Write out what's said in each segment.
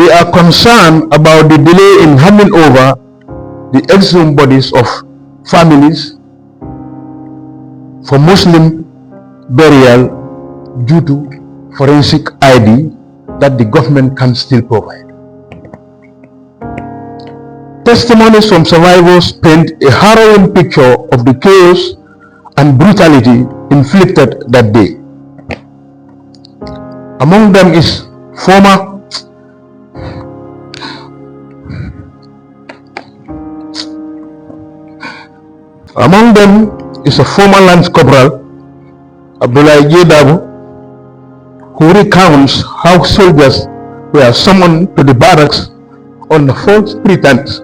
We are concerned about the delay in handing over the exhumed bodies of families for Muslim burial due to forensic ID that the government can still provide. Testimonies from survivors paint a harrowing picture of the chaos and brutality inflicted that day. Among them is a former Lance Corporal, Abdullah Yedabu, who recounts how soldiers were summoned to the barracks on the false pretense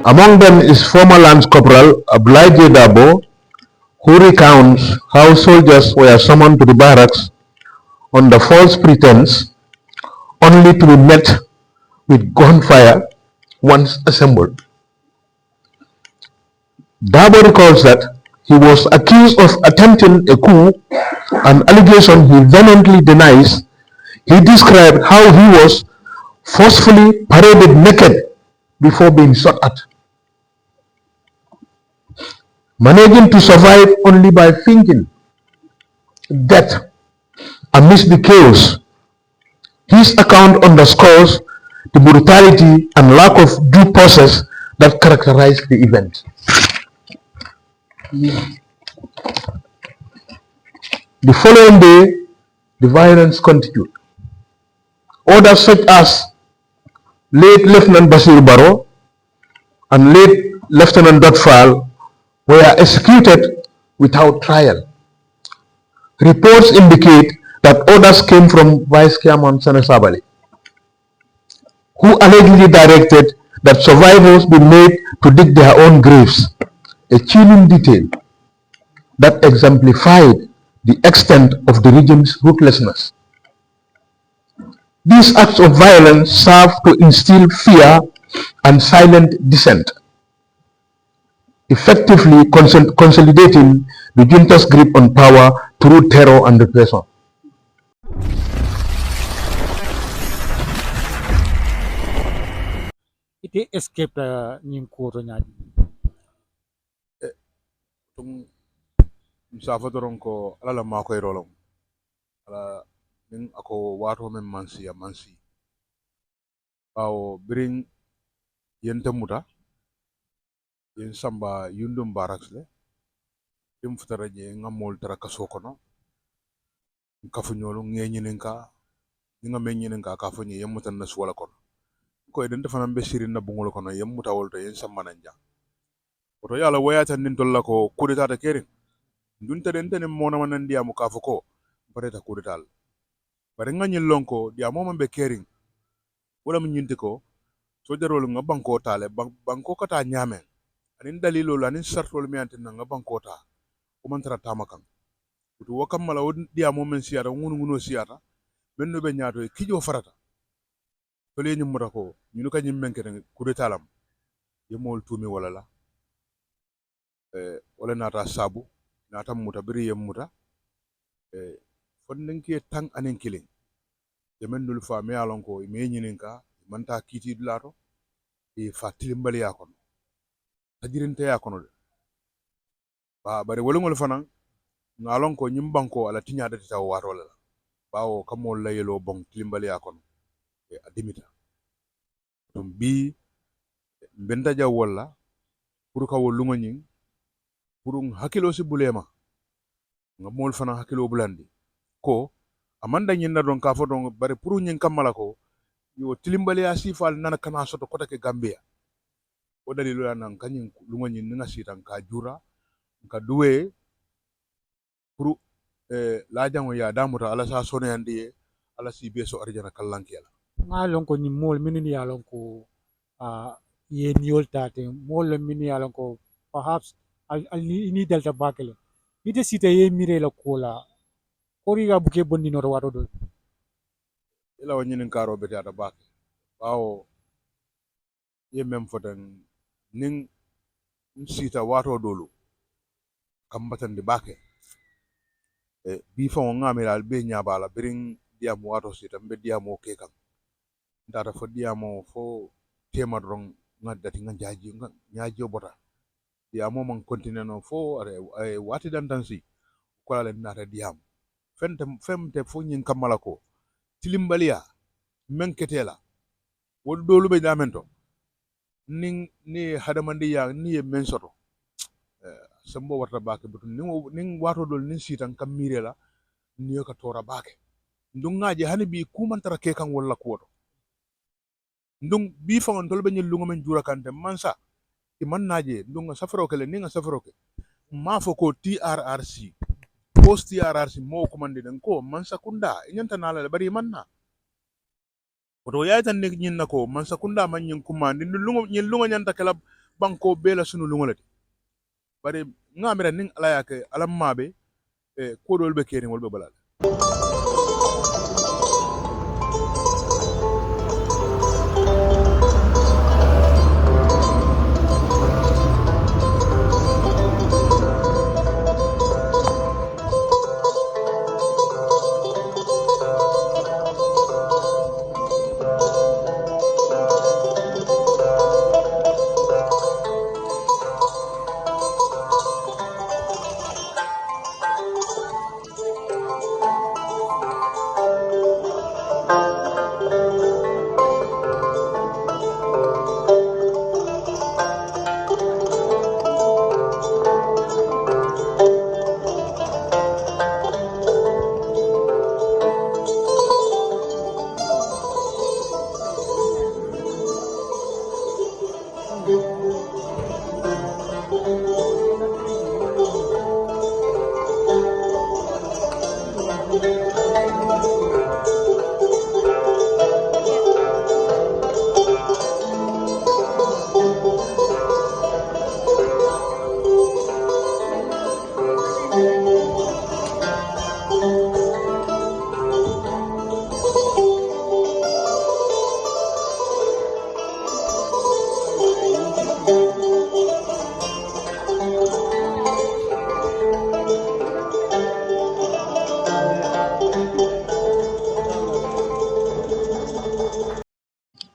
Among them is former Lance Corporal Abdullah Dabo, who recounts how soldiers were summoned to the barracks on the false pretense, only to be met with gunfire once assembled. Dabo recalls that he was accused of attempting a coup, an allegation he vehemently denies. He described how he was forcefully paraded naked before being shot at, managing to survive only by thinking death amidst the chaos. His account underscores the brutality and lack of due process that characterized the event. The following day, the violence continued. Others such as late Lieutenant Basir Baro and late Lieutenant Dotfal were executed without trial. Reports indicate that orders came from Vice Chairman Sana Sabali, who allegedly directed that survivors be made to dig their own graves, a chilling detail that exemplified the extent of the regime's ruthlessness. These acts of violence serve to instill fear and silent dissent, effectively consolidating the junta's grip on power through terror and repression. It escaped Ninkuro Nyadi. Msafadoron ko alala mako irolong ala ning ako wato men mansi bawo bring yenta muta yen samba yundum baraks le dim futara je ngamol tara kaso kono kafunyolo ngenyinen ka ninga menyinen ka kafunye yemutan na suwala kono ko eden defana be sirin na bungol kono yemuta wolto yen samba nanja oto yala wayata nin tolla ko kudeta ta kerin dunta dentene mona manan diamu kafuko pareta kudetal bare nganyel lonko diamo mambe kering wala mun nyinti ko so jarol nga banko tale banko kata nyame anin dalilo anin sartol mi antin nga banko ta ko man tara tamakan to wakam mala won diamo men siata ngunu siata benno be nyaato e kijo farata to le nyum mata ko nyunu ka nyim menke kudetalam yemol tumi wala la wala nata sabu nata muta biri muta fon ke tang anen killing yemen dul fa me alon ko me nyinin ka manta kiti dulato e fa tilimbali ya kono tajirinte ya kono de ba bare wolongol fanan ngalon ko nyim banko ala tinya de taw wato la bawo kamol la yelo bon tilimbali ya kono e adimita dum bi benta jaw wala pour ka wolungo nyin pour hakilo si bulema nga mol fana hakilo bulandi ko amanda nyinda don ka fodon bare pour nyin kamala ko yo tilimbali ya sifal nana kana soto kota ke Gambia o dalilu nan kanyin lungo nyin nga sitan ka jura ka duwe pour la jango ya damuta ala sa sono yandi ala si beso arjana kallanki ala ngalon ko ni mol minini yalon ko yen yoltate mol minini yalon ko perhaps ini delta bakele ite sita ye mire la kola kori ga buke bonni no wato do ila wanyinin karo bete ata bake bawo ye mem fotan nin sita wato dolu kambatan di bake bi fa ngamira albe nyabala birin diam wato sita mbe diam o kekan ndara fo diam o fo tema rong ngadati ngajaji nyaji bota diam mo man continue no fo are wati dan tansi ko la nata diam femte fo nyin kamala ko tilimbalia menketela wol dolu be damento ni hadamandi ya ni men soto sambo warta bake butu nin wato dol nin sitan kam mirela ni ka tora bake ndung ngaje hani bi kumantara ke kan walla ko ndung bi fangon tol be nyel lunga men jura kante mansa i man naje ndung safaro kele ninga safaro ke ma fo ko TRRC post TRRC mo commande den ko mansa kunda nyanta nala bari manna oto yaitan ne nyin nako mansa kunda man nyin kumande lunga nyanta kala banko bela sunu lunga lati bari ngamira nin ala yake alam mabe ko dol be keri wol be balal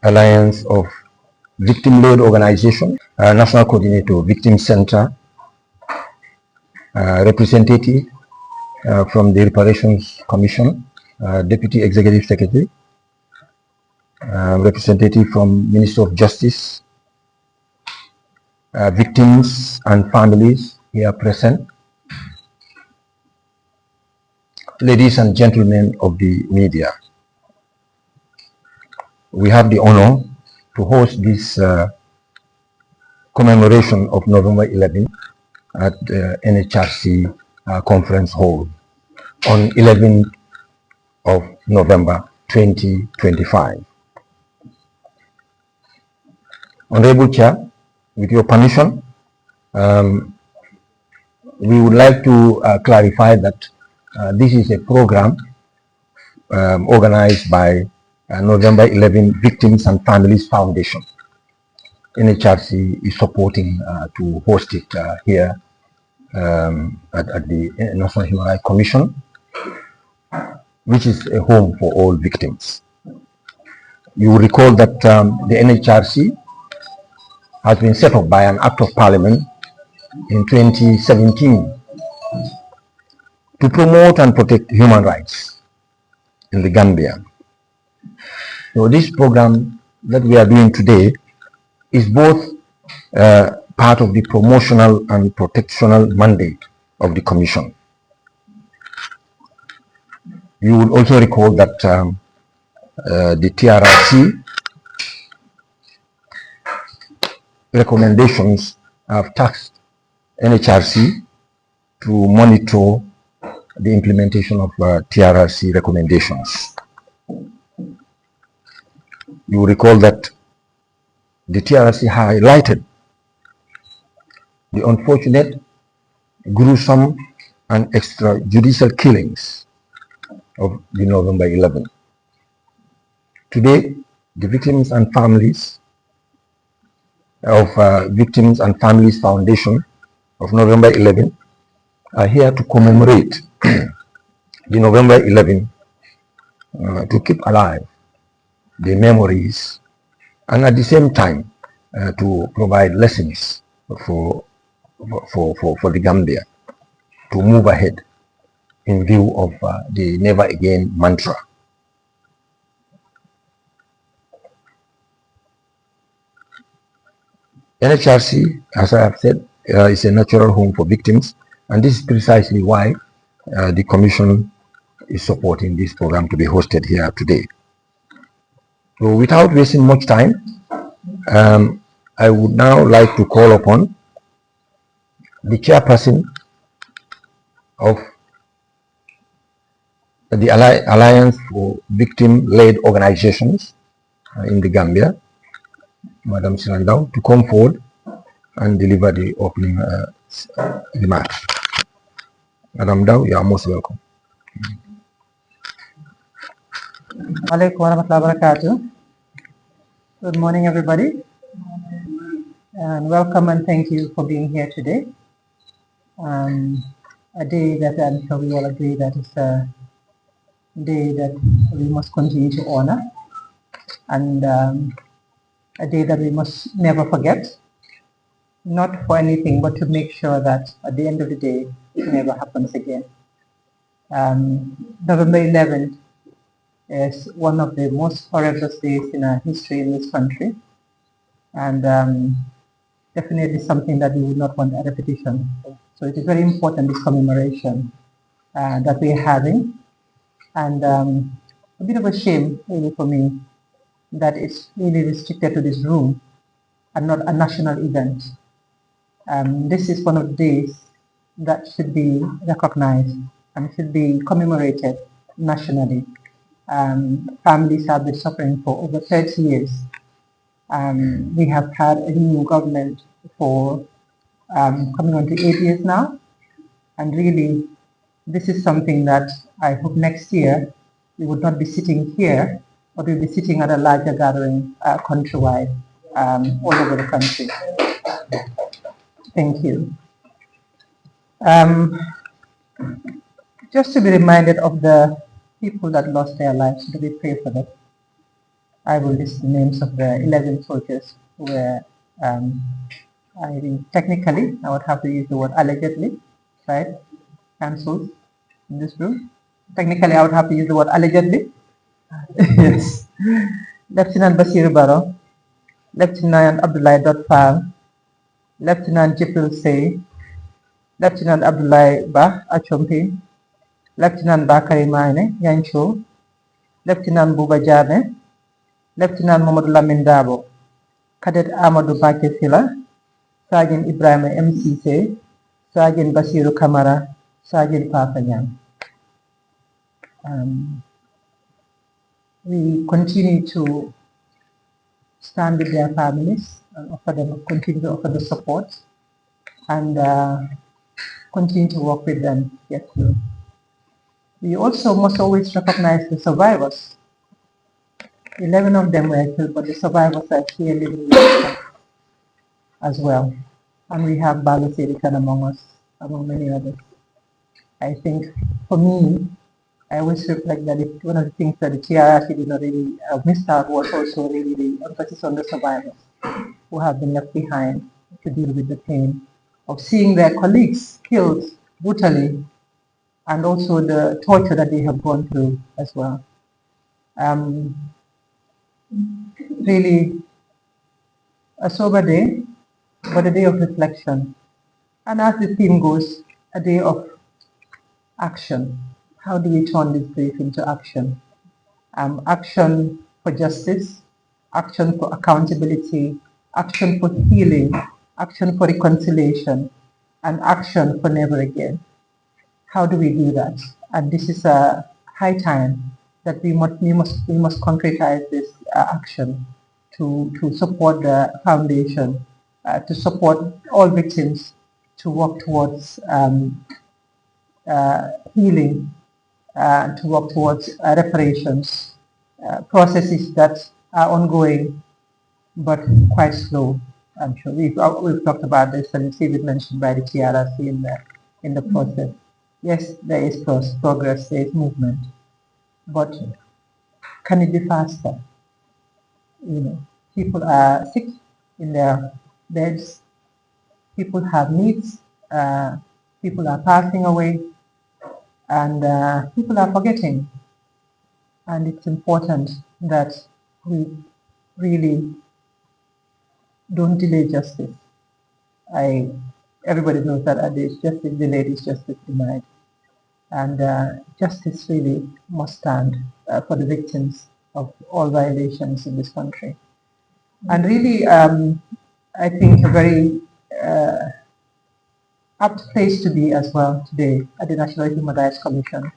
Alliance of Victim-Led Organization, National Coordinator, Victim Center, representative from the Reparations Commission, Deputy Executive Secretary, representative from Minister of Justice, victims and families here present, ladies and gentlemen of the media. We have the honor to host this commemoration of November 11 at NHRC Conference Hall on 11th of November 2025. Honorable Chair, with your permission, we would like to clarify that this is a program organized by November 11 Victims and Families Foundation. NHRC is supporting to host it here at the National Human Rights Commission, which is a home for all victims. You will recall that the NHRC has been set up by an Act of Parliament in 2017 to promote and protect human rights in the Gambia. So this program that we are doing today is both part of the promotional and protectional mandate of the Commission. You will also recall that the TRRC recommendations have tasked NHRC to monitor the implementation of TRRC recommendations. You will recall that the TRRC highlighted the unfortunate, gruesome, and extrajudicial killings of the November 11. Today, the victims and families of Victims and Families Foundation of November 11 are here to commemorate the November 11, to keep alive the memories, and at the same time to provide lessons for, for the Gambia to move ahead in view of the never again mantra. NHRC, as I have said, is a natural home for victims, and this is precisely why the Commission is supporting this program to be hosted here today. So without wasting much time, I would now like to call upon the chairperson of the Alliance for Victim-Led Organizations in the Gambia, Madam Silandau, to come forward and deliver the opening remarks. Madam Dow, you are most welcome. Good morning, everybody, and welcome and thank you for being here today. A day that I'm sure we all agree that is a day that we must continue to honor, and a day that we must never forget, not for anything, but to make sure that at the end of the day, it never happens again. November 11th is one of the most horrendous days in our history in this country, and definitely something that we would not want a repetition. So it is very important, this commemoration that we are having, and a bit of a shame really for me that it's really restricted to this room and not a national event. This is one of the days that should be recognized and should be commemorated nationally. Families have been suffering for over 30 years. We have had a new government for coming on to 8 years now, and really this is something that I hope next year we would not be sitting here, but we'll be sitting at a larger gathering countrywide, all over the country. Thank you. Just to be reminded of the people that lost their lives, do we pray for them? I will list the names of the 11 soldiers who were, technically, I would have to use the word allegedly, right? Cancelled in this room. Technically, I would have to use the word allegedly. Yes. Lieutenant Basiru Baro, Lieutenant Abdullah Dotfal, Lieutenant Jibril Say, Lieutenant Abdullah Bah Achompi, Lieutenant Bakari Maine Yancho, Lieutenant Buba Jane, Lieutenant Mohamed Lamin Dabo, Cadet Amadou Bakir Sila, Sergeant Ibrahim MCC, Sergeant Basiru Kamara, Sergeant Pafanyan. We continue to stand with their families and continue to offer the support, and continue to work with them to get through. We also must always recognize the survivors. 11 of them were killed, but the survivors are here living with us as well. And we have Ballo Saidykhan among us, among many others. I think for me, I always reflect that one of the things that the TRRC did not really miss out was also really the emphasis on the survivors who have been left behind to deal with the pain of seeing their colleagues killed brutally, and also the torture that they have gone through as well. Really a sober day, but a day of reflection. And as the theme goes, a day of action. How do we turn this grief into action? Action for justice, action for accountability, action for healing, action for reconciliation, and action for never again. How do we do that? And this is a high time that we must concretize this action to support the foundation, to support all victims to work towards healing, to work towards reparations, processes that are ongoing but quite slow. I'm sure we've talked about this, and see it mentioned by the TRC in the process. Yes, there is progress, there is movement, but can it be faster? People are sick in their beds. People have needs. People are passing away, and people are forgetting. And it's important that we really don't delay justice. Everybody knows that justice delayed is justice denied, and justice really must stand for the victims of all violations in this country. And really, I think a very apt place to be as well today at the National Human Rights Commission,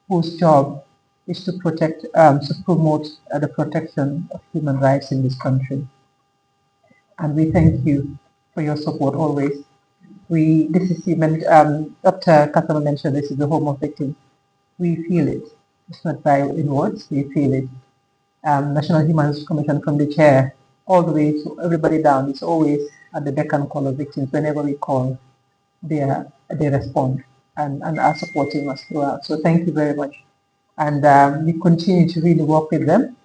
whose job is to protect, to promote the protection of human rights in this country. And we thank you for your support always. This is Dr. Kasama mentioned, this is the home of victims. We feel it. It's not in words, we feel it. National Human Rights Commission, from the chair all the way to everybody down, it's always at the beck and call of victims. Whenever we call, they respond and are supporting us throughout. So thank you very much. And we continue to really work with them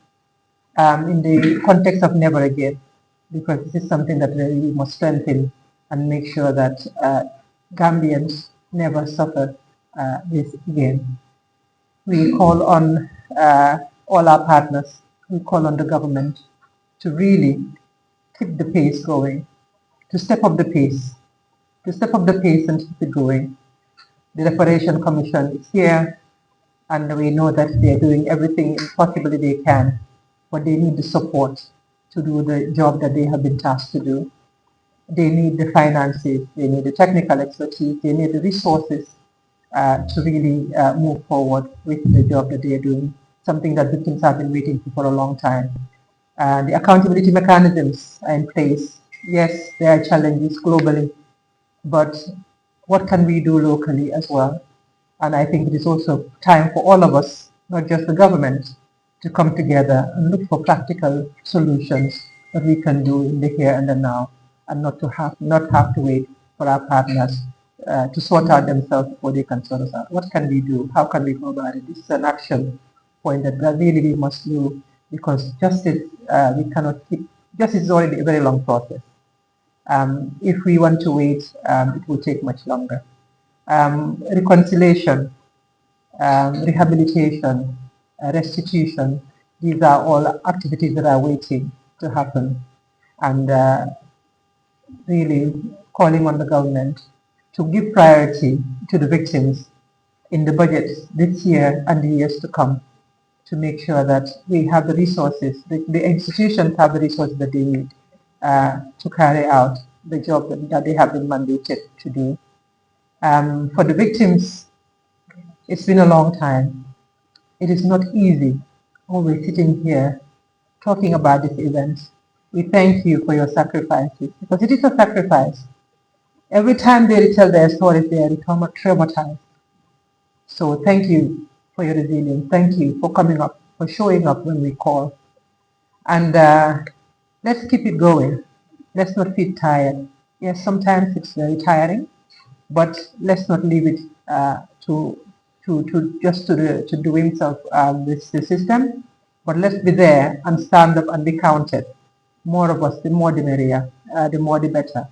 in the context of never again, because this is something that really we must strengthen and make sure that Gambians never suffer this again. We call on all our partners, we call on the government to really keep the pace going, to step up the pace and keep it going. The Reparation Commission is here, and we know that they are doing everything possibly they can, but they need the support to do the job that they have been tasked to do. They need the finances, they need the technical expertise, they need the resources to really move forward with the job that they are doing, something that victims have been waiting for a long time. The accountability mechanisms are in place. Yes, there are challenges globally, but what can we do locally as well? And I think it is also time for all of us, not just the government, to come together and look for practical solutions that we can do in the here and the now, and not have to wait for our partners to sort out themselves before they can sort us out. What can we do? How can we go about it? This is an action point that really we must do, because justice, we cannot keep, justice is already a very long process. If we want to wait, it will take much longer. Reconciliation, rehabilitation, restitution, these are all activities that are waiting to happen, and really calling on the government to give priority to the victims in the budget this year and the years to come, to make sure that we have the resources, the institutions have the resources that they need to carry out the job that they have been mandated to do. For the victims, it's been a long time. It is not easy always sitting here talking about this event. We thank you for your sacrifices, because it is a sacrifice. Every time they tell their stories, they are traumatized. So thank you for your resilience. Thank you for coming up, for showing up when we call. And let's keep it going. Let's not feel tired. Yes, sometimes it's very tiring, but let's not leave it to do himself with the system. But let's be there and stand up and be counted. More of us, the more the merrier, the more the better.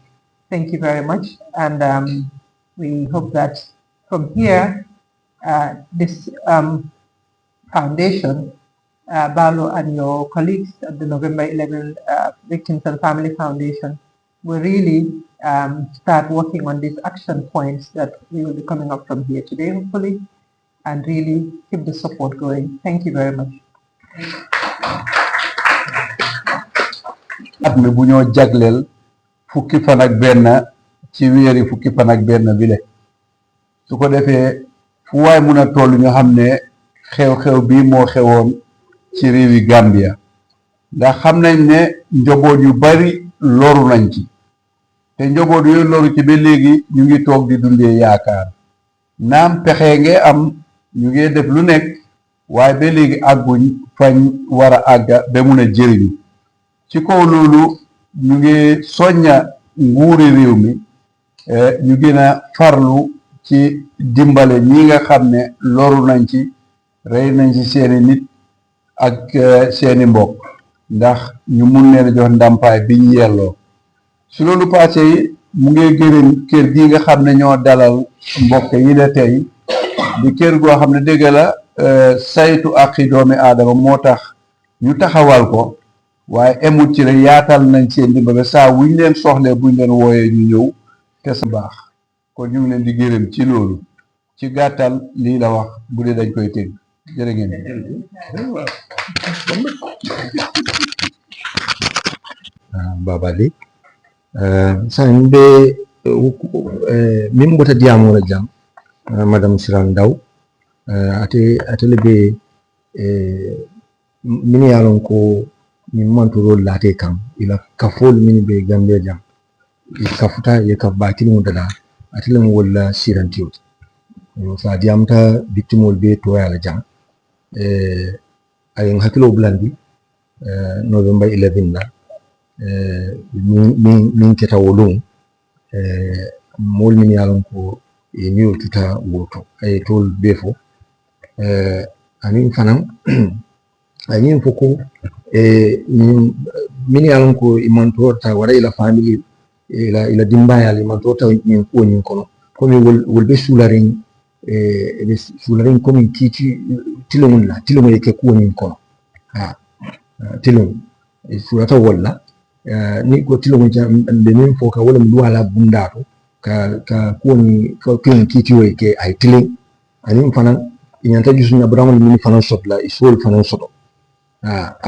Thank you very much, and we hope that from here, this foundation, Ballo and your colleagues at the November 11 Victims and Family Foundation, will really start working on these action points that we will be coming up from here today, hopefully, and really keep the support going. Thank you very much. at mi bu ñoo jagleel fukki fan ak benn ci wéeri fukki fan ak benn bile su ko defee fu waay mun a toll ñu xam ne xew-xew bii moo xewoon ci réewi Gambia ndax xam nañ ne njaboot yu bari loru nañ ci te njaboot yooyu loru ci ba léegi ñu ngi toog di dundee yaakaar naam pexe nge am ñu ngi def lu nekk waaye ba léegi àgguñ fañ war a àgga ba mun a jëriñu ci kaw loolu ñu ngi soñña nguuri réew mi ñu gën a farlu ci dimbale ñi nga xam ne loru nañ ci rey nañ ci seeni nit ak seeni mbokk ndax ñu mun leen jox ndàmpaay bi ñu yelloo su loolu passé yi mu ngi gërëm kër gi nga xam ne ñoo dalal mbokk yi la tey di kër goo xam ne dëgg la saytu àqi doomi aadama moo tax ñu taxawal ko waaye emut ci rek yaatal nañ seen dimbale saa wuñ leen soxlee buñ leen wooyee ñu ñëw te sa baax kon ñu ngi leen di gërëm ci loolu ci gàttal lii la wax bu dee dañ koy tënk jërë ngeen babali san be min bota diamola jam madame Siran Daw atele be min yalon ko min mantoro late kam ila kafol min be gambe jam kafuta ye kaf bakili mo dada atele mo wala sirantiyo sa diamta victimol be to yala jam ayen hakilo blandi November 11 la min keta wolum mol min yalon ko e niyo tuta woto ay tol befo anin fanan anin foko min yalon ko imantorta wara ila family ila dimbayal imantorta min ko nyin kono komi wol be sularin sularin komi titi tilon la tilon yake ko nyin kono ha tilon surata walla ni ko tilon jam be min foka wala mduala bundato ka kuni kin kiti we ke ay tilin ani fanan inyanta jusunya bramol min fanan sotla isol fanan soto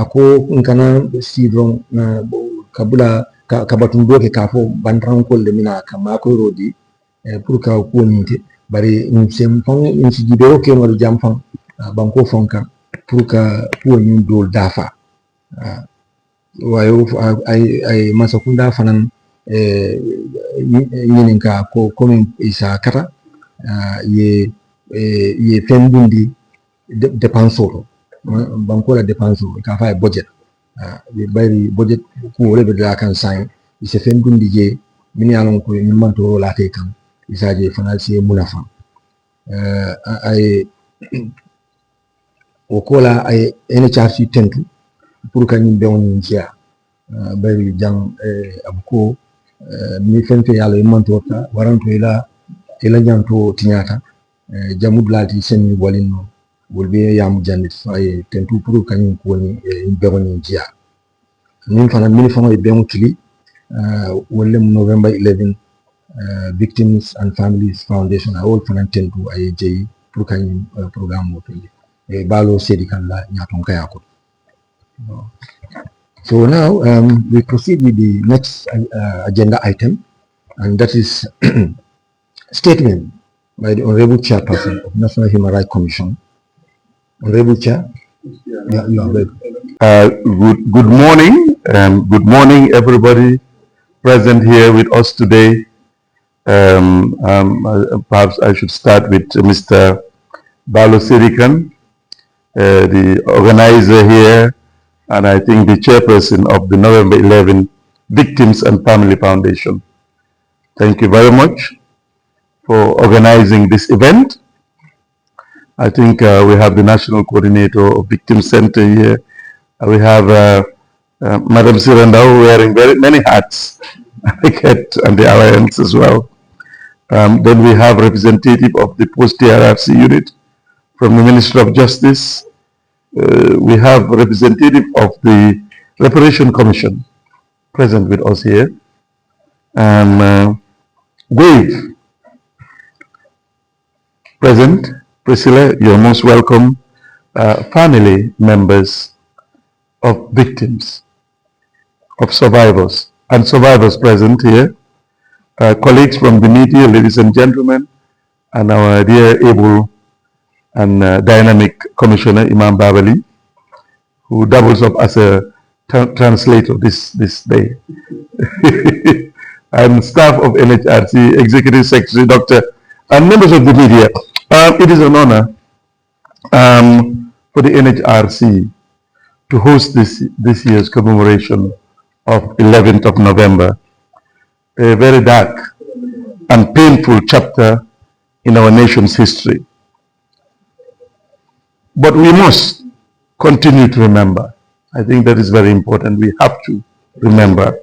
ako nkana sidron na kabula ka batun doke ka fo bandran ko le mina ka ma ko rodi pour ka kuni te bari sem fon in si gibero ke no jam fon banko fonka pour ka kuni dol dafa wayo ay masakunda fanan ñinin ka ko komin isa kata ye fendundi dépense oto banko la dépense ka fa budget be bari budget ko wole be la kan sai ise fendundi je min yalon ko min manto la te kan isa je fanal si munafa ay o kola ay ene charge tentu pour ka ñim be woni jia bari jang abuko mi fenfe yalla e mantorta waranto ila janto tinyata jamud lati sen walino wolbe yam jannit fay tentu pour kany ko woni be woni jia min fana min fama e be mutili wolle November 11 Victims and Families Foundation a wol fana tentu ay jeyi pour kany programme mo toli e Ballo Saidykhan la nyaton kayako. So now we proceed with the next agenda item, and that is statement by the Honorable Chairperson of National Human Rights Commission. Honorable Chair, yeah, you are welcome. Good morning, good morning everybody present here with us today. Perhaps I should start with Mr. Ballo Saidykhan, the organizer here, and I think the chairperson of the November 11 Victims and Family Foundation. Thank you very much for organizing this event. I think we have the National Coordinator of Victim Center here. We have Madam Siran wearing very many hats and the Alliance as well. Then we have representative of the post-TRRC unit from the Ministry of Justice. We have representative of the Reparation Commission present with us here. Wave present. Priscilla, you're most welcome. Family members of victims, of survivors, and survivors present here. Colleagues from the media, ladies and gentlemen, and our dear able and dynamic Commissioner Imam Babali, who doubles up as a translator this day. and staff of NHRC, Executive Secretary, Dr. and members of the media. It is an honor for the NHRC to host this year's commemoration of 11th of November, a very dark and painful chapter in our nation's history. But we must continue to remember. I think that is very important. We have to remember.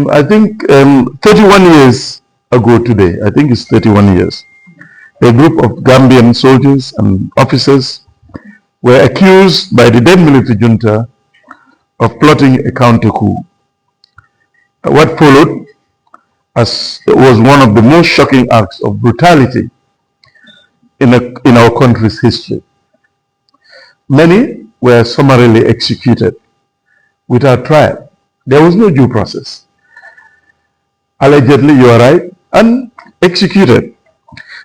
I think 31 years ago today, I think it's 31 years, a group of Gambian soldiers and officers were accused by the then military junta of plotting a counter coup. What followed was one of the most shocking acts of brutality in our country's history. Many were summarily executed without trial. There was no due process. Allegedly, you are right, and executed.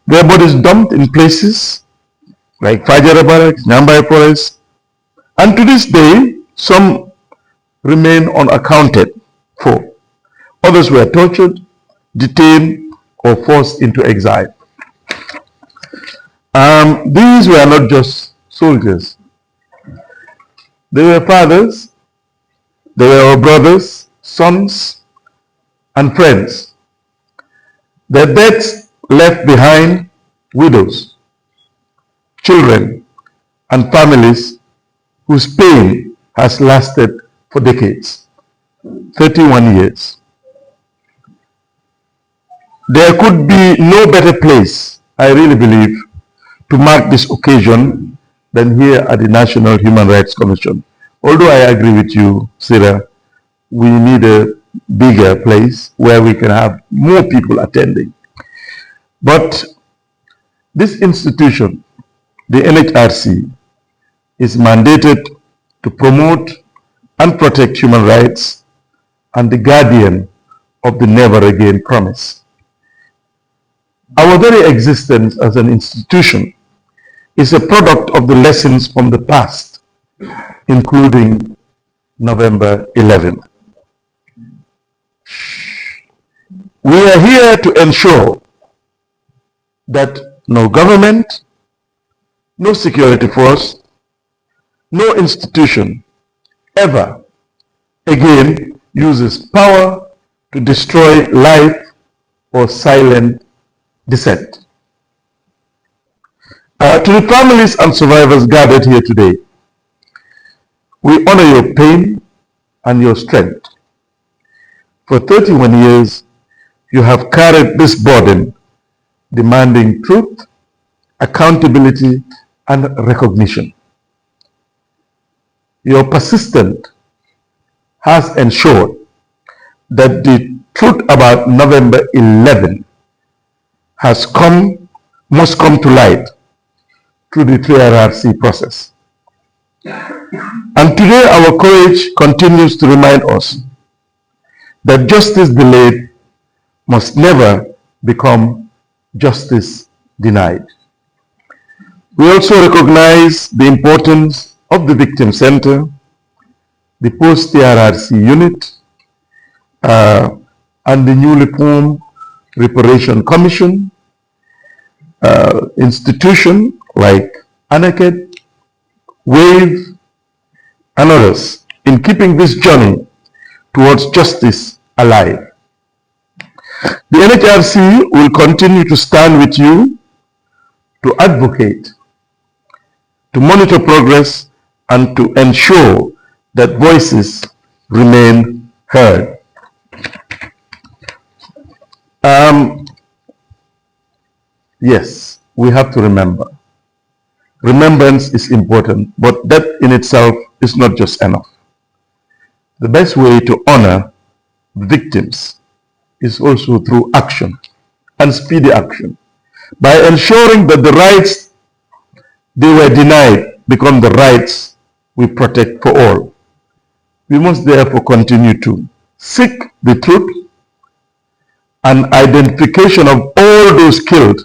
Their bodies dumped in places like Fajara Barracks, Nyambai Forest, and to this day, some remain unaccounted for. Others were tortured, detained, or forced into exile. These were not just soldiers. They were fathers, they were our brothers, sons, and friends. Their deaths left behind widows, children, and families whose pain has lasted for decades, 31 years. There could be no better place, I really believe, to mark this occasion than here at the National Human Rights Commission. Although I agree with you, Sarah, we need a bigger place where we can have more people attending. But this institution, the NHRC, is mandated to promote and protect human rights and the guardian of the never again promise. Our very existence as an institution is a product of the lessons from the past, including November 11th. We are here to ensure that no government, no security force, no institution ever again uses power to destroy life or silent dissent. To the families and survivors gathered here today, we honor your pain and your strength. For 31 years, you have carried this burden, demanding truth, accountability, and recognition. Your persistence has ensured that the truth about November 11 must come to light through the 3RRC process. And today our courage continues to remind us that justice delayed must never become justice denied. We also recognize the importance of the Victim Center, the post-3RRC unit, and the newly formed Reparation Commission, institution like ANAKED, WAVE, and others in keeping this journey towards justice alive. The NHRC will continue to stand with you, to advocate, to monitor progress, and to ensure that voices remain heard. Yes, we have to remember. Remembrance is important, but that in itself is not just enough. The best way to honor victims is also through action, and speedy action, by ensuring that the rights they were denied become the rights we protect for all. We must therefore continue to seek the truth and identification of all those killed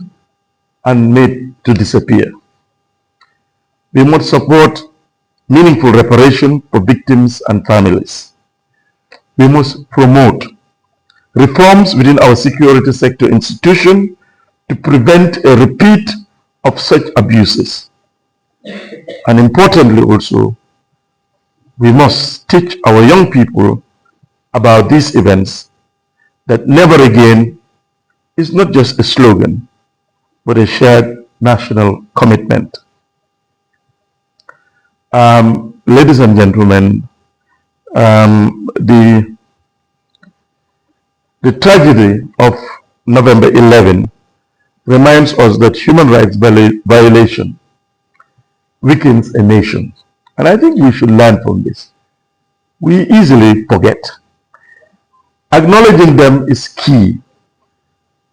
and made to disappear. We must support meaningful reparation for victims and families. We must promote reforms within our security sector institution to prevent a repeat of such abuses. And importantly also, we must teach our young people about these events, that never again is not just a slogan, but a shared national commitment. Ladies and gentlemen, the tragedy of November 11 reminds us that human rights violation weakens a nation. And I think we should learn from this. We easily forget. Acknowledging them is key,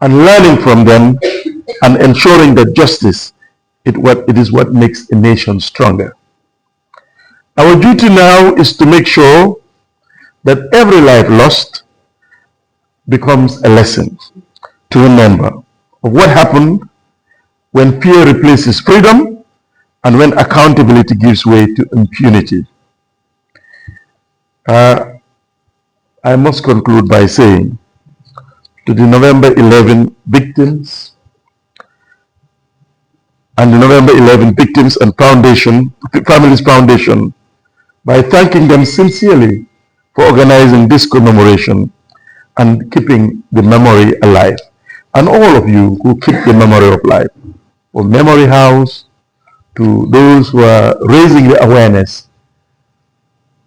and learning from them and ensuring that justice is what makes a nation stronger. Our duty now is to make sure that every life lost becomes a lesson to remember of what happened when fear replaces freedom and when accountability gives way to impunity. I must conclude by saying to the November 11 victims and the November 11 Victims and Families Foundation, by thanking them sincerely for organizing this commemoration and keeping the memory alive. And all of you who keep the memory of life, from Memory House to those who are raising the awareness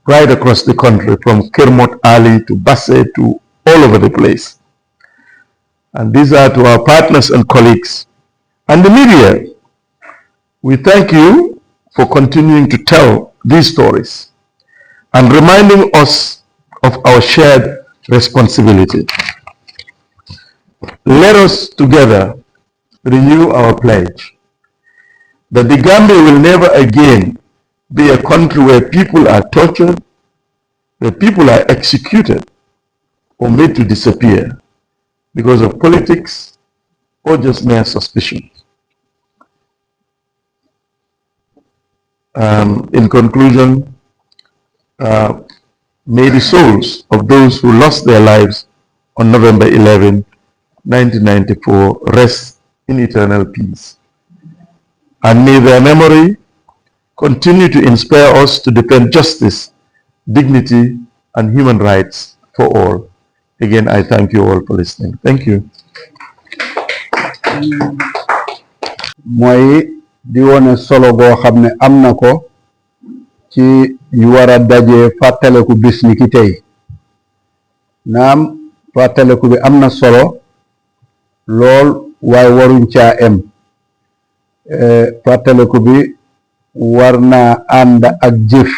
right across the country, from Kermot Ali to Basse to all over the place. And these are to our partners and colleagues and the media. We thank you for continuing to tell these stories and reminding us of our shared responsibility. Let us together renew our pledge that the Gambia will never again be a country where people are tortured, where people are executed or made to disappear because of politics or just mere suspicion. In conclusion, may the souls of those who lost their lives on November 11, 1994 rest in eternal peace. And may their memory continue to inspire us to defend justice, dignity, and human rights for all. Again, I thank you all for listening. Thank you. mooy di wone solo goo xam ne am na ko ci ñu war a daje fàttaleku bis ni ki tey. Naam fàttaleku bi am na solo lool waaye waruñ caa em. Fàttaleku bi war naa ànd ak jëf.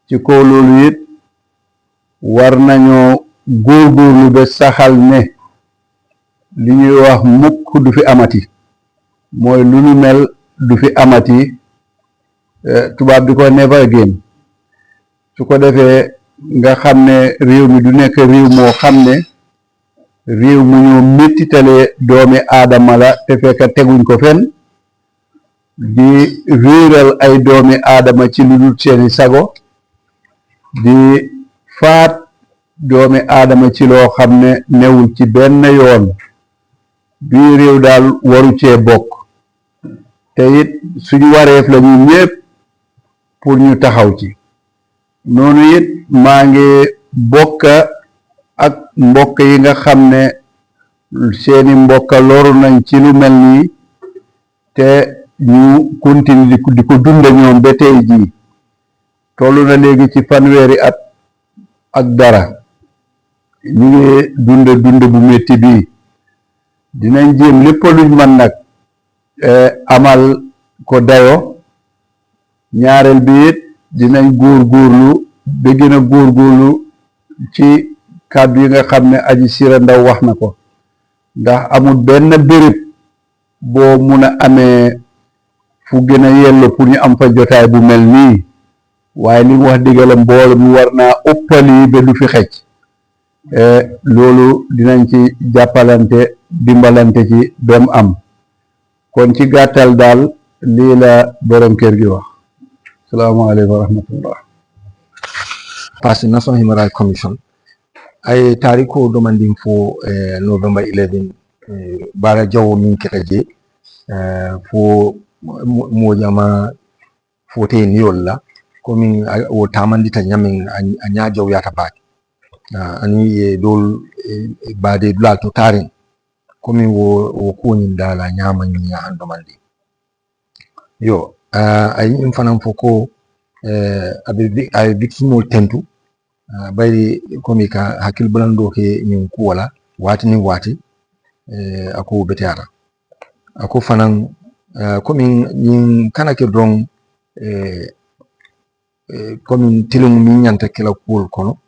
Ci kaw loolu it war nañoo góorgóorlu ba saxal ne li ñuy wax mukk du fi amati, mooy lu ñu mel du fi amati, tubaab di ko never again. Su ko defee nga xam ne réew mi du nekk réew moo xam ne réew mu ñu mettitale doomi aadama la te fekk teguñ ko fenn, di réeral ay doomi aadama ci lu dul seeni sago, di faat doomi aadama ci loo xam ne newul ci benn yoon. Bii réew daal waru cee bokk, te it suñu wareef la ñu ñépp pour ñu taxaw ci. Noonu it maa ngi bokk ak mbokk yi nga xam ne seeni mbokk loru nañ ci lu mel nii te ñu continue di ko dunde ñoom ba tey jii. Tollu na léegi ci fanweeri at ak dara ñu ngi dund bu metti bii. Dinañ jéem lépp luñ man nag amal ko dayo. Ñaareel bi it dinañ góorgóorlu ba gën a góorgóorlu ci kàddu yi nga xam ne Aji Sira Ndaw wax na ko, ndax amul benn béréb boo mun a amee fu gën a yello pour ñu am fa jotaay bu mel nii, waaye li mu wax dëgg la mbooloo mi war naa ëppali ba du fi xecc. Loolu dinañ ci jàppalante dimbalante ci bem am. Kon ci gàttal daal lii la borom kër gi wax. Assalamu alaikum wa rahmatullah. Passing National Human Rights Commission, I tariko demanding for November 11 bara jawo min ketaje for mojama 14 yolla komin o tamandi ta nyamin anya jaw yata baake ani e dol baade dulal to tarin komin wo konin dala nyama ni ando mandi yo ay fanan foko abe victime tentu bayri komi ka hakil bulando ke min kuwala wati ni wati ako betara ako fanan komin nin kana ke don komin tilum min nyanta kila kuwol kono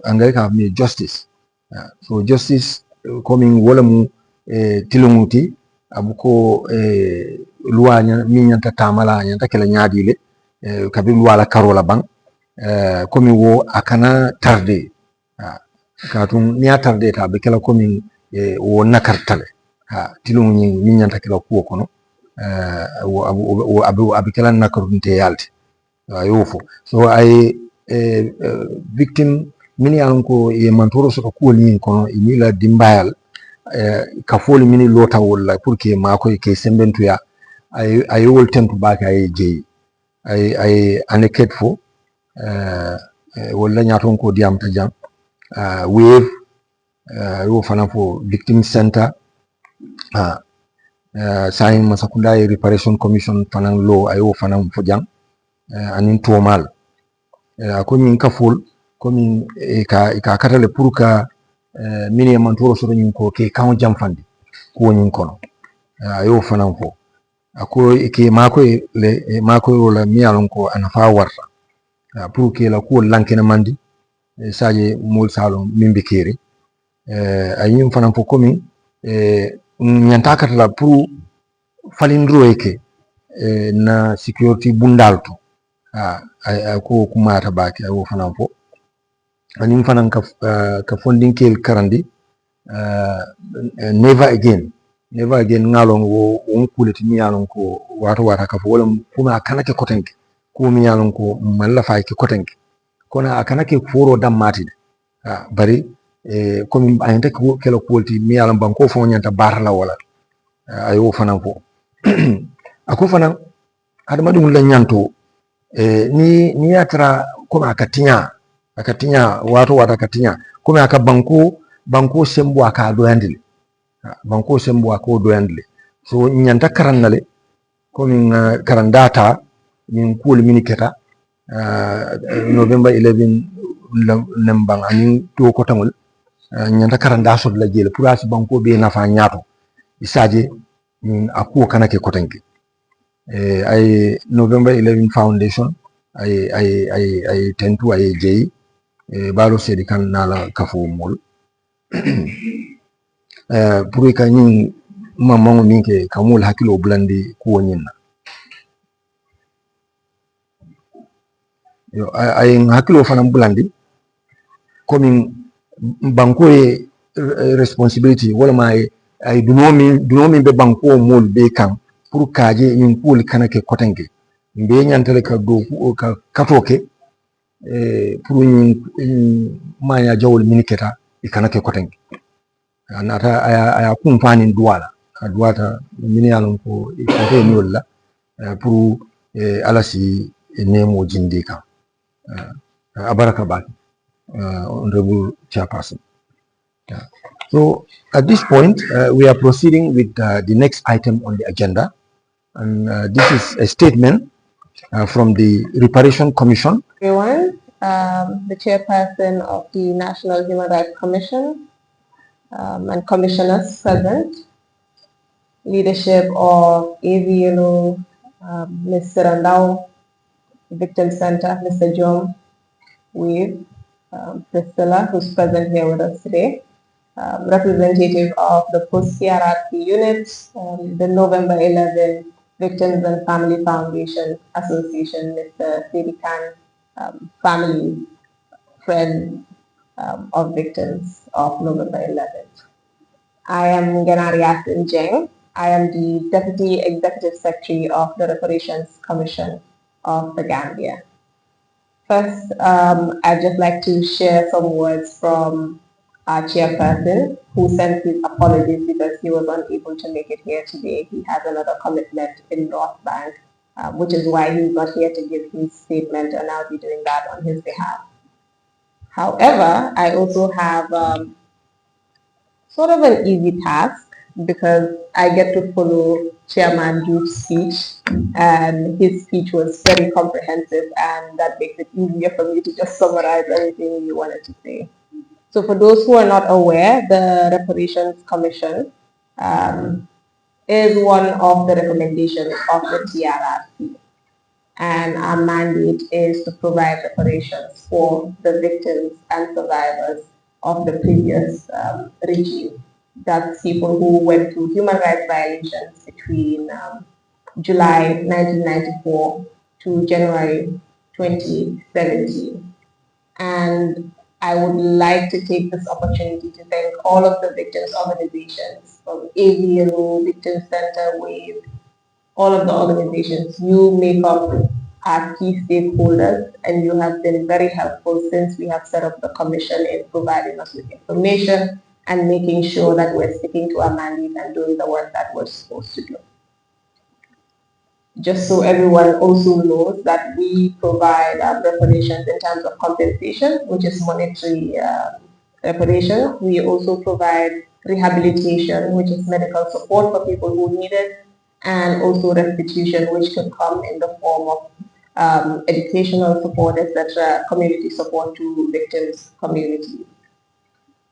angay ka mi justice so justice komin wala mu tilumuti abuko luwanya min nyanta tamala nyanta kila nyaadile kabin wala karola bang komi wo akana tarde katun niya tarde ta be kala komi wo nakartale tilum ni nyanta kila kuwo kono wo abu kala nakarunte yalti yofo so ay victim mini alon ko e mantoro so ko ni kono ni la dimbayal ka foli mini lota wala pour que mako ke sembentu ya ay wol tempo baka ay jeyi ay aneket fo wala nyaton ko diam ta jam wave yo fana fo victim center sayin masakunda reparation commission fana lo ayo fana fo jam anin tomal ko min ka fol ko min ka katale pour ka mini mantoro so nyin ko ke kan jam fandi ko nyin kono ayo fana fo ako ke mako wala mi alon ko ana fa warta pour que la ko lankena mandi saje mol salon min bikiri ayim fana fo komi nyanta katala pour falindro eke na security bundalto ko kumata baki ayo fana fo anim fana ka funding kel karandi never again ngalon wo on kuleti mi yalon ko wata ka fo wala kuma kanake kotenke ko mi yalon ko malla faaki kotenke kona akanake foro dammati bari komi ayanta ko kala kolti mi yalon banko fo nyanta barla wala ayo fana fo ako fana adama dum la nyanto ni atra ko akatinya wata akatinya ko aka banko sembo aka doyandile banko sembo aka doyandile so nyanta karannale ko min karandata min kul miniketa November 11 nembang ani to ko tangol nyanta karanda so la jele pour asi banko be nafa nyato isaje min akuo kanake kotenke ay November 11 Foundation ay tentu ay jeyi Ballo Saidykhan nala kafo mol pour ka nyin mamango minke kamul hakilo blandi ko nyinna yo ay hakilo fanam blandi komin banko e responsibility wala may ay dunomi be banko mol be kan pour kaje min pul kanake kotenke be nyantale ka do ka katoke pour min maya jawol miniketa e kanake kotenke anata aya kumpani duwala duwata min yalon ko ko ni wala pour alasi nemo jindi kan abaraka ba honorable chairperson. So at this point we are proceeding with the next item on the agenda, and this is a statement from the Reparation Commission. Everyone, the chairperson of the National Human Rights Commission and commissioners present, leadership of AVLO, Mr. Randau, Victim Center, Mr. Jom, with Priscilla, who's present here with us today, representative of the post-CRRC unit, the November 11 Victims and Family Foundation Association, Mr. Saidykhan, family, friend of victims of November 11th. I am Ganari Yasin Jeng. I am the Deputy Executive Secretary of the Reparations Commission of the Gambia. First, I'd just like to share some words from our chairperson, who sent his apologies because he was unable to make it here today. He has another commitment in North Bank, which is why he's not here to give his statement, and I'll be doing that on his behalf. However, I also have sort of an easy task because I get to follow Chairman Duke's speech, and his speech was very comprehensive, and that makes it easier for me to just summarize everything you wanted to say. So for those who are not aware, the Reparations Commission is one of the recommendations of the TRRC, and our mandate is to provide reparations for the victims and survivors of the previous regime. That's people who went through human rights violations between July 1994 to January 2017. And I would like to take this opportunity to thank all of the victims organizations from AVLO, Victim Center, WAVE, all of the organizations. You make up our key stakeholders, and you have been very helpful since we have set up the commission in providing us with information and making sure that we're sticking to our mandate and doing the work that we're supposed to do. Just so everyone also knows that we provide reparations in terms of compensation, which is monetary reparation. We also provide rehabilitation, which is medical support for people who need it, and also restitution, which can come in the form of educational support, etc., community support to victims' communities.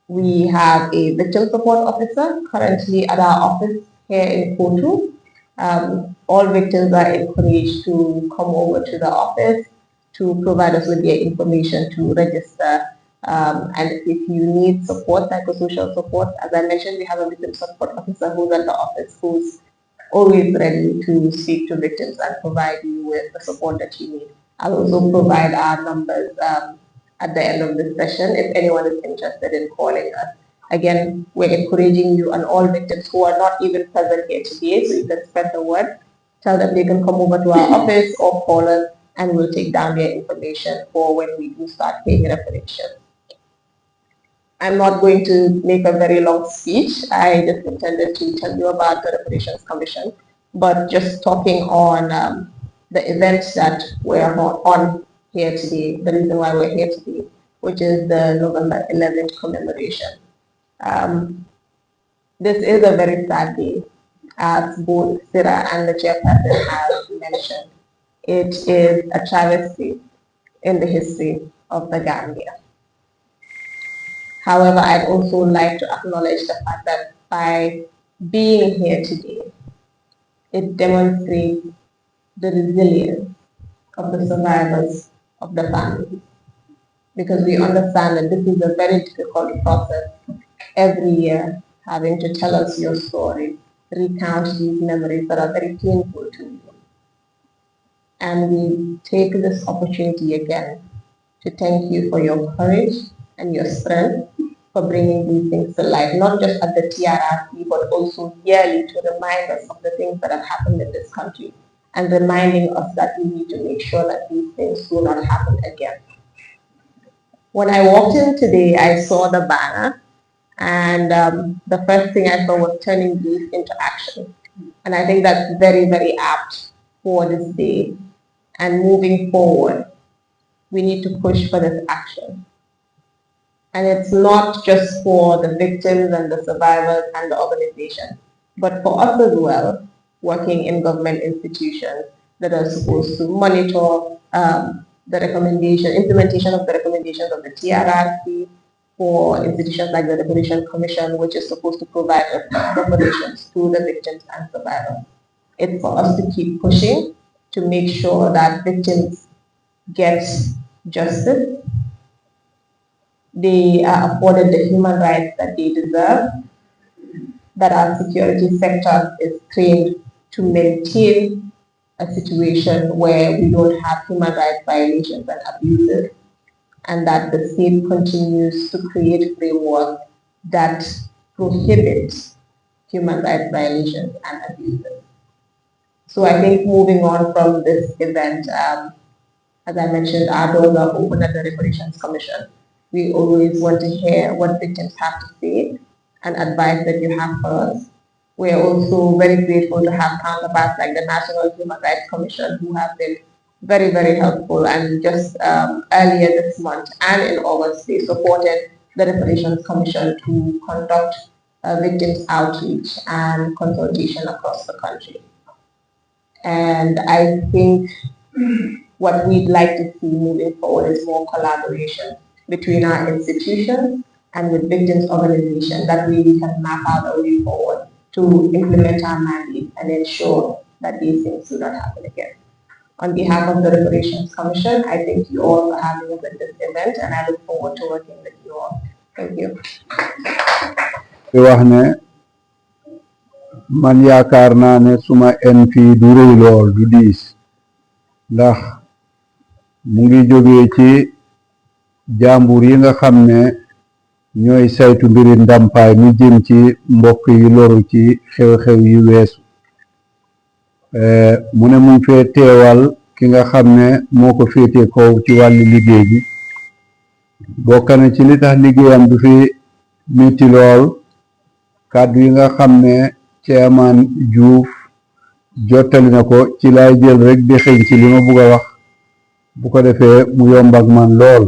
We have a victim support officer currently at our office here in Kotu. All victims are encouraged to come over to the office to provide us with their information to register. And if you need support, psychosocial support, as I mentioned, we have a victim support officer who's at the office who's always ready to speak to victims and provide you with the support that you need. I'll also provide our numbers at the end of this session if anyone is interested in calling us. Again, we're encouraging you and all victims who are not even present here today, so you can spread the word. Tell them they can come over to our office or call us, and we'll take down their information for when we do start paying reparations. I'm not going to make a very long speech. I just intended to tell you about the Reparations Commission, but just talking on the events that we're on here today, the reason why we're here today, which is the November 11th commemoration. This is a very sad day, as both Sira and the chairperson have mentioned. It is a travesty in the history of the Gambia. However, I'd also like to acknowledge the fact that by being here today, it demonstrates the resilience of the survivors of the family, because we understand that this is a very difficult process every year, having to tell us your story, recount these memories that are very painful to you. And we take this opportunity again to thank you for your courage and your strength for bringing these things to life, not just at the TRRC, but also yearly to remind us of the things that have happened in this country and reminding us that we need to make sure that these things do not happen again. When I walked in today, I saw the banner, and the first thing I saw was turning grief into action. And I think that's very, very apt for this day. And moving forward, we need to push for this action. And it's not just for the victims and the survivors and the organization, but for us as well, working in government institutions that are supposed to monitor the implementation of the recommendations of the TRRC, for institutions like the Reparation Commission, which is supposed to provide reparations to the victims and survivors. It's for us to keep pushing to make sure that victims get justice, they are afforded the human rights that they deserve, that our security sector is trained to maintain a situation where we don't have human rights violations and abuses, and that the state continues to create framework that prohibits human rights violations and abuses. So I think moving on from this event, as I mentioned, our doors are open at the Reparations Commission. We always want to hear what victims have to say and advice that you have for us. We are also very grateful to have counterparts like the National Human Rights Commission who have been very, very helpful. And just earlier this month and in August, they supported the Reparations Commission to conduct victims outreach and consultation across the country. And I think what we'd like to see moving forward is more collaboration between our institutions and with victims' organizations. That way we can map out a way forward to implement our mandate and ensure that these things do not happen again. On behalf of the Reparations Commission, I thank you all for having us at this event, and I look forward to working with you all. Thank you. man yaakaar naa ne suma en fii du rëy lool du diis ndax mu ngi jógee ci jàmbur yi nga xam ne ñooy saytu mbiri ndàmpaay mi jëm ci mbokk yi loru ci xew-xew yi weesu mu ne mu ngi fee teewal ki nga xam ne moo ko féete kaw ci wàllu liggéey bi bokk na ci li tax liggéeyam du fi metti lool kàddu yi nga xam ne Chairman Diouf jottali na ko ci lay jël rek di xëñ ci li ma bugg a wax bu ko defee mu yomb ak man lool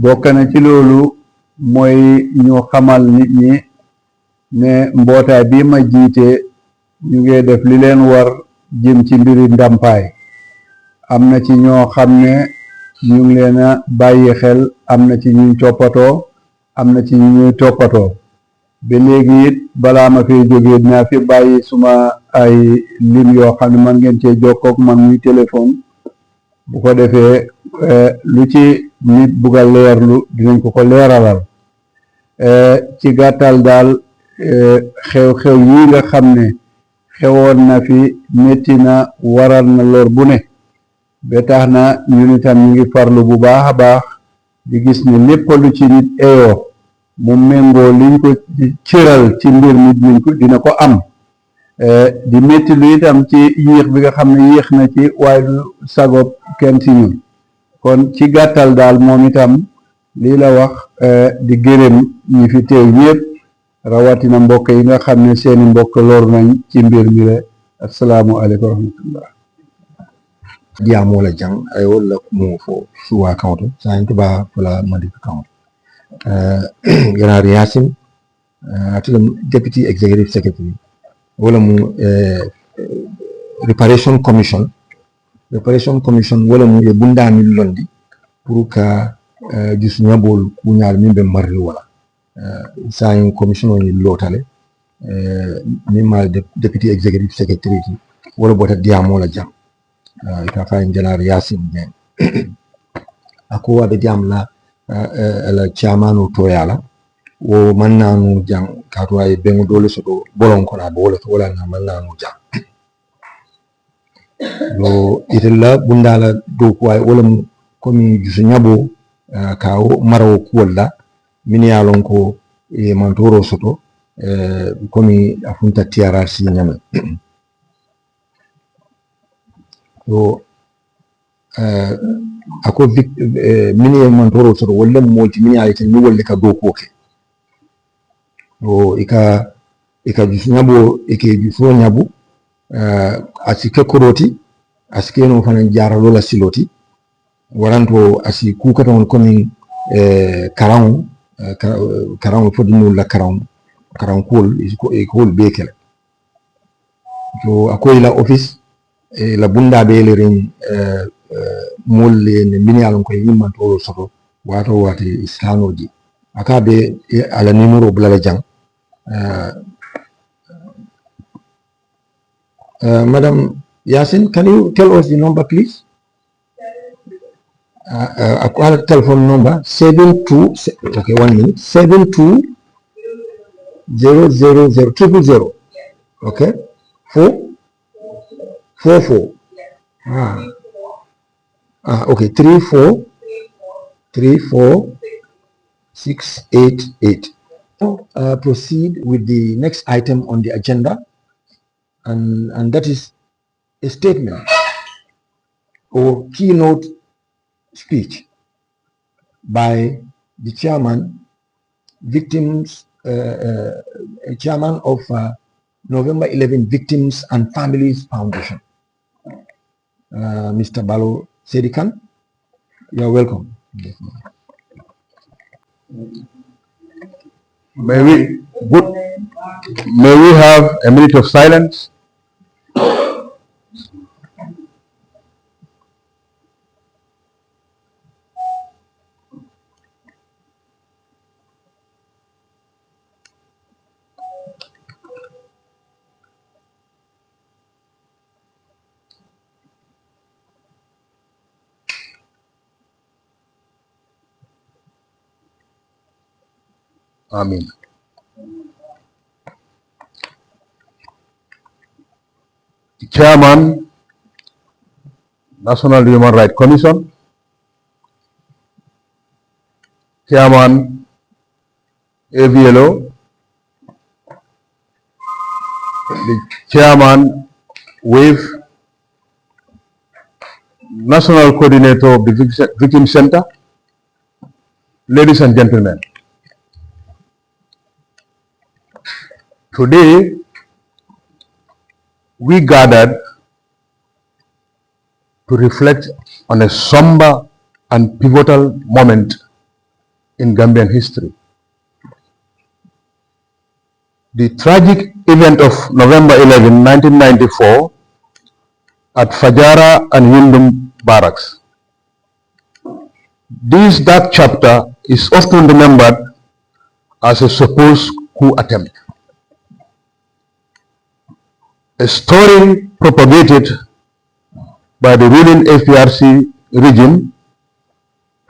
bokk na ci loolu mooy ñu xamal nit ñi ne mbootaay bi ma jiite ñu ngi def li leen war jëm ci mbiri ndàmpaay am na ci ñoo xam ne ñu ngi leen a bàyyi xel am na ci ñuy toppatoo am na ci ñu ñuy toppatoo ba léegi it balaa ma fi jógee dinaa fi bàyyi suma ay lim yoo xam ne man ngeen cee jokkook man muy téléphone bu ko defee lu ci nit bugg a leerlu dinañ ko leeralal ci gàttal daal xew-xew yi nga xam ne xewoon na fi métti na waral na lor bu ne ba tax na ñun itam ñu ngi farlu bu baax a baax di gis ne lépp lu ci nit eyoo mu méngoo liñ ko cëral ci mbir mi dina ko am di métti lu itam ci yéex bi nga xam ne yéex na ci waaye du sagob kenn ci ñun kon ci gàttal daal moom itam lii la wax di gërëm ñi fi teew ñëpp rawatina mbokk yi nga xam ne seeni mbokk lor nañ ci mbir mi la assalaamu aleykum wa rahmatullah diamola jang ay wala mo fo suwa county sainte ba fala madika county Ganar Yasin atilam deputy executive secretary wala mu reparation commission wala mu e bundani londi pour ka gis ñabol ku ñaal min be marli wala sayin commission ni lotale ni mal deputy executive secretary wala bota diamola jang ka fa Ganar Yasin den ako wa be diam la la chairman toyala wo mannanu jang kato ay bengu dole soto bolon kona bole to wala na mannanu jang lo itella bundala do ko ay wala komi gisu nyabo kawo marawo kuwalla min yalon ko e mantoro soto komi afunta TRRC nyame so ako mini e man toro soto wolle molti mini ayte ni wolle ka do koke o ika nyabo ike juso nyabu asike koroti asike no fanan jara lola siloti waranto asi kukata on komi karan fodi no la karan kol kol bekele to akoy la office la bunda be le ren molle ne miniyalon ko yimman to soto wato wati islanoji akabe ala numero blala jang Madam Yasin, can you tell us the number please? Our telephone number 72 okay 1 minute 72 000 okay 444 okay 34688. Proceed with the next item on the agenda, and that is a statement or keynote speech by the chairman of November 11 Victims and Families Foundation, Mr. Ballo Saidykhan. You are welcome. May we have a minute of silence? Amen. The Chairman, National Human Rights Commission, Chairman, AVLO, the Chairman, WAVE, National Coordinator of the Victim Center, ladies and gentlemen, today we gathered to reflect on a somber and pivotal moment in Gambian history. The tragic event of November 11, 1994 at Fajara and Yundum Barracks. This dark chapter is often remembered as a supposed coup attempt, a story propagated by the ruling APRC regime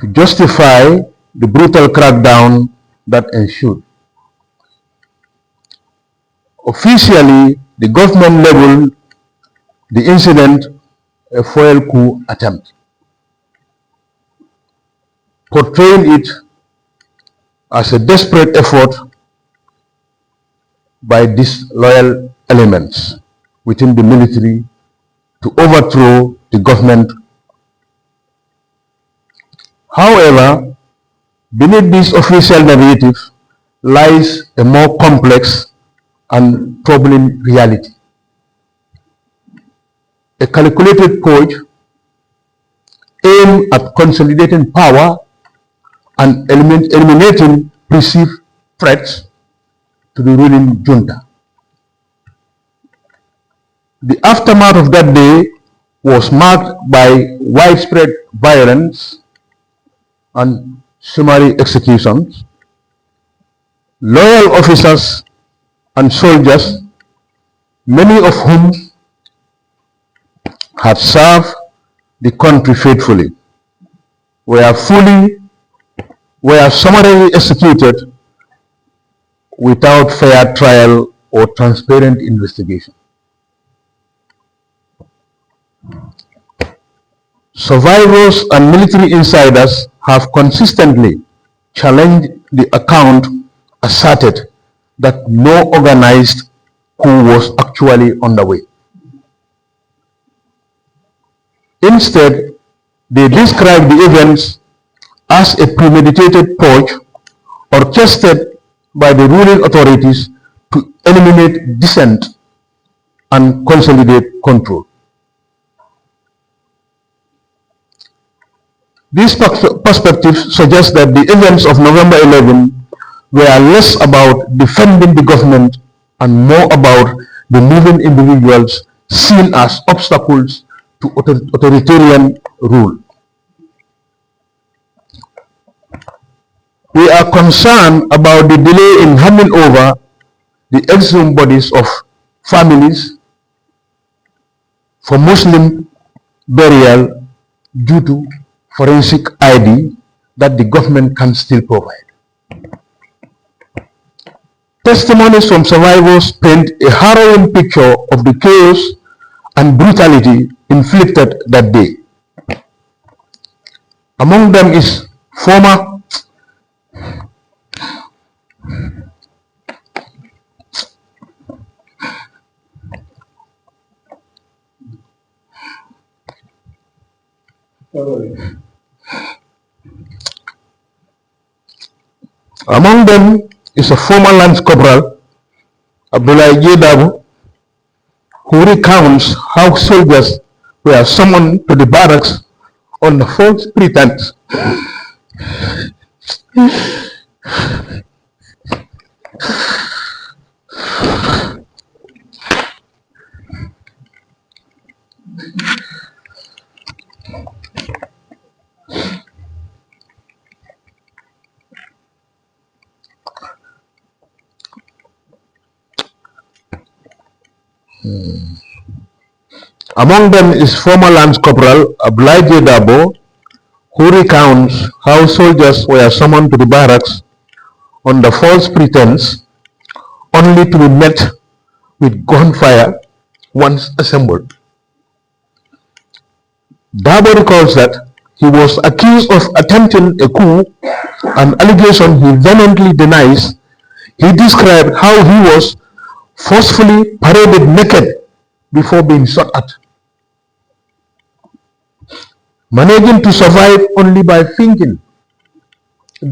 to justify the brutal crackdown that ensued. Officially, the government labeled the incident a foil coup attempt, portraying it as a desperate effort by disloyal elements within the military to overthrow the government. However, beneath this official narrative lies a more complex and troubling reality. A calculated purge aimed at consolidating power and eliminating perceived threats to the ruling junta. The aftermath of that day was marked by widespread violence and summary executions. Loyal officers and soldiers, many of whom had served the country faithfully, were summarily executed without fair trial or transparent investigation. Survivors and military insiders have consistently challenged the account asserted that no organized coup was actually underway. Instead, they describe the events as a premeditated purge orchestrated by the ruling authorities to eliminate dissent and consolidate control. This perspective suggests that the events of November 11 were less about defending the government and more about removing individuals seen as obstacles to authoritarian rule. We are concerned about the delay in handing over the exhumed bodies of families for Muslim burial due to forensic ID that the government can still provide. Testimonies from survivors paint a harrowing picture of the chaos and brutality inflicted that day. Among them is former Among them is a former Lance Corporal, Abdullah Yedabu, who recounts how soldiers were summoned to the barracks on the false pretense Among them is former Lance Corporal Abdullah Dabo, who recounts how soldiers were summoned to the barracks on the false pretense only to be met with gunfire once assembled. Dabo recalls that he was accused of attempting a coup, an allegation he vehemently denies. He described how he was forcefully paraded naked before being shot at, managing to survive only by thinking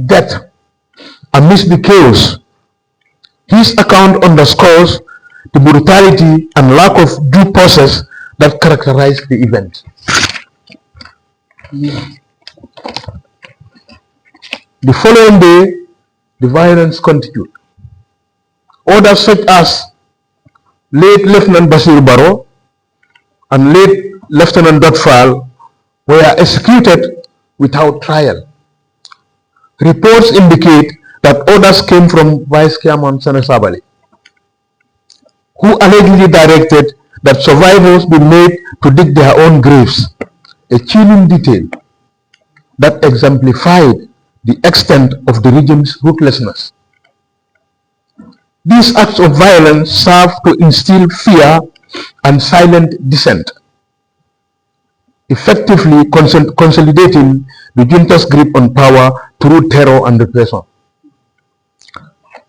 death amidst the chaos. His account underscores the brutality and lack of due process that characterized the event. The following day, the violence continued. Orders such as late Lieutenant Basir Baro and late Lieutenant Dotfal were executed without trial. Reports indicate that orders came from Vice Chairman Sana Sabali, who allegedly directed that survivors be made to dig their own graves, a chilling detail that exemplified the extent of the regime's ruthlessness. These acts of violence serve to instill fear and silent dissent, effectively consolidating the junta's grip on power through terror and repression.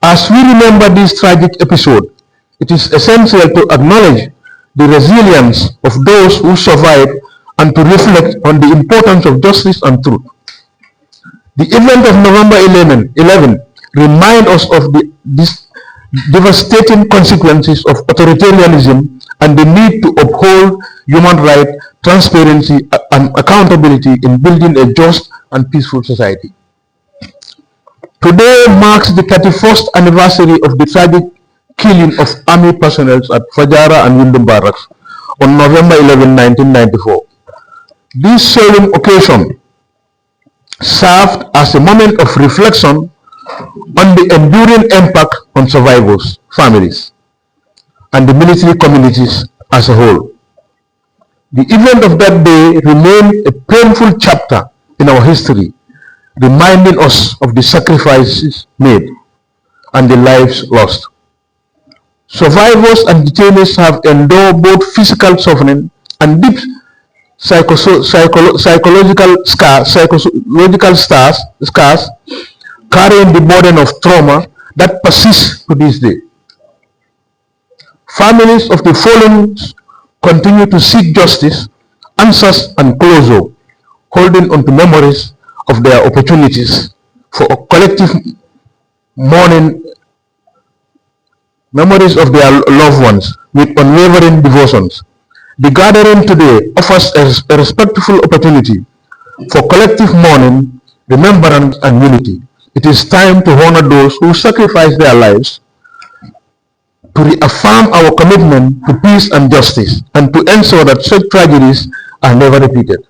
As we remember this tragic episode, it is essential to acknowledge the resilience of those who survived and to reflect on the importance of justice and truth. The event of November 11 reminds us of these devastating consequences of authoritarianism and the need to uphold human rights, transparency, and accountability in building a just and peaceful society. Today marks the 31st anniversary of the tragic killing of army personnel at Fajara and Windum Barracks on November 11, 1994. This solemn occasion served as a moment of reflection on the enduring impact on survivors, families, and the military communities as a whole. The event of that day remained a painful chapter in our history, reminding us of the sacrifices made and the lives lost. Survivors and detainees have endured both physical suffering and deep psychological scars, carrying the burden of trauma that persists to this day. Families of the fallen continue to seek justice, answers, and closure, holding on to memories of their opportunities for a collective mourning, memories of their loved ones with unwavering devotions. The gathering today offers a respectful opportunity for collective mourning, remembrance, and unity. It is time to honor those who sacrificed their lives, to reaffirm our commitment to peace and justice, and to ensure that such tragedies are never repeated.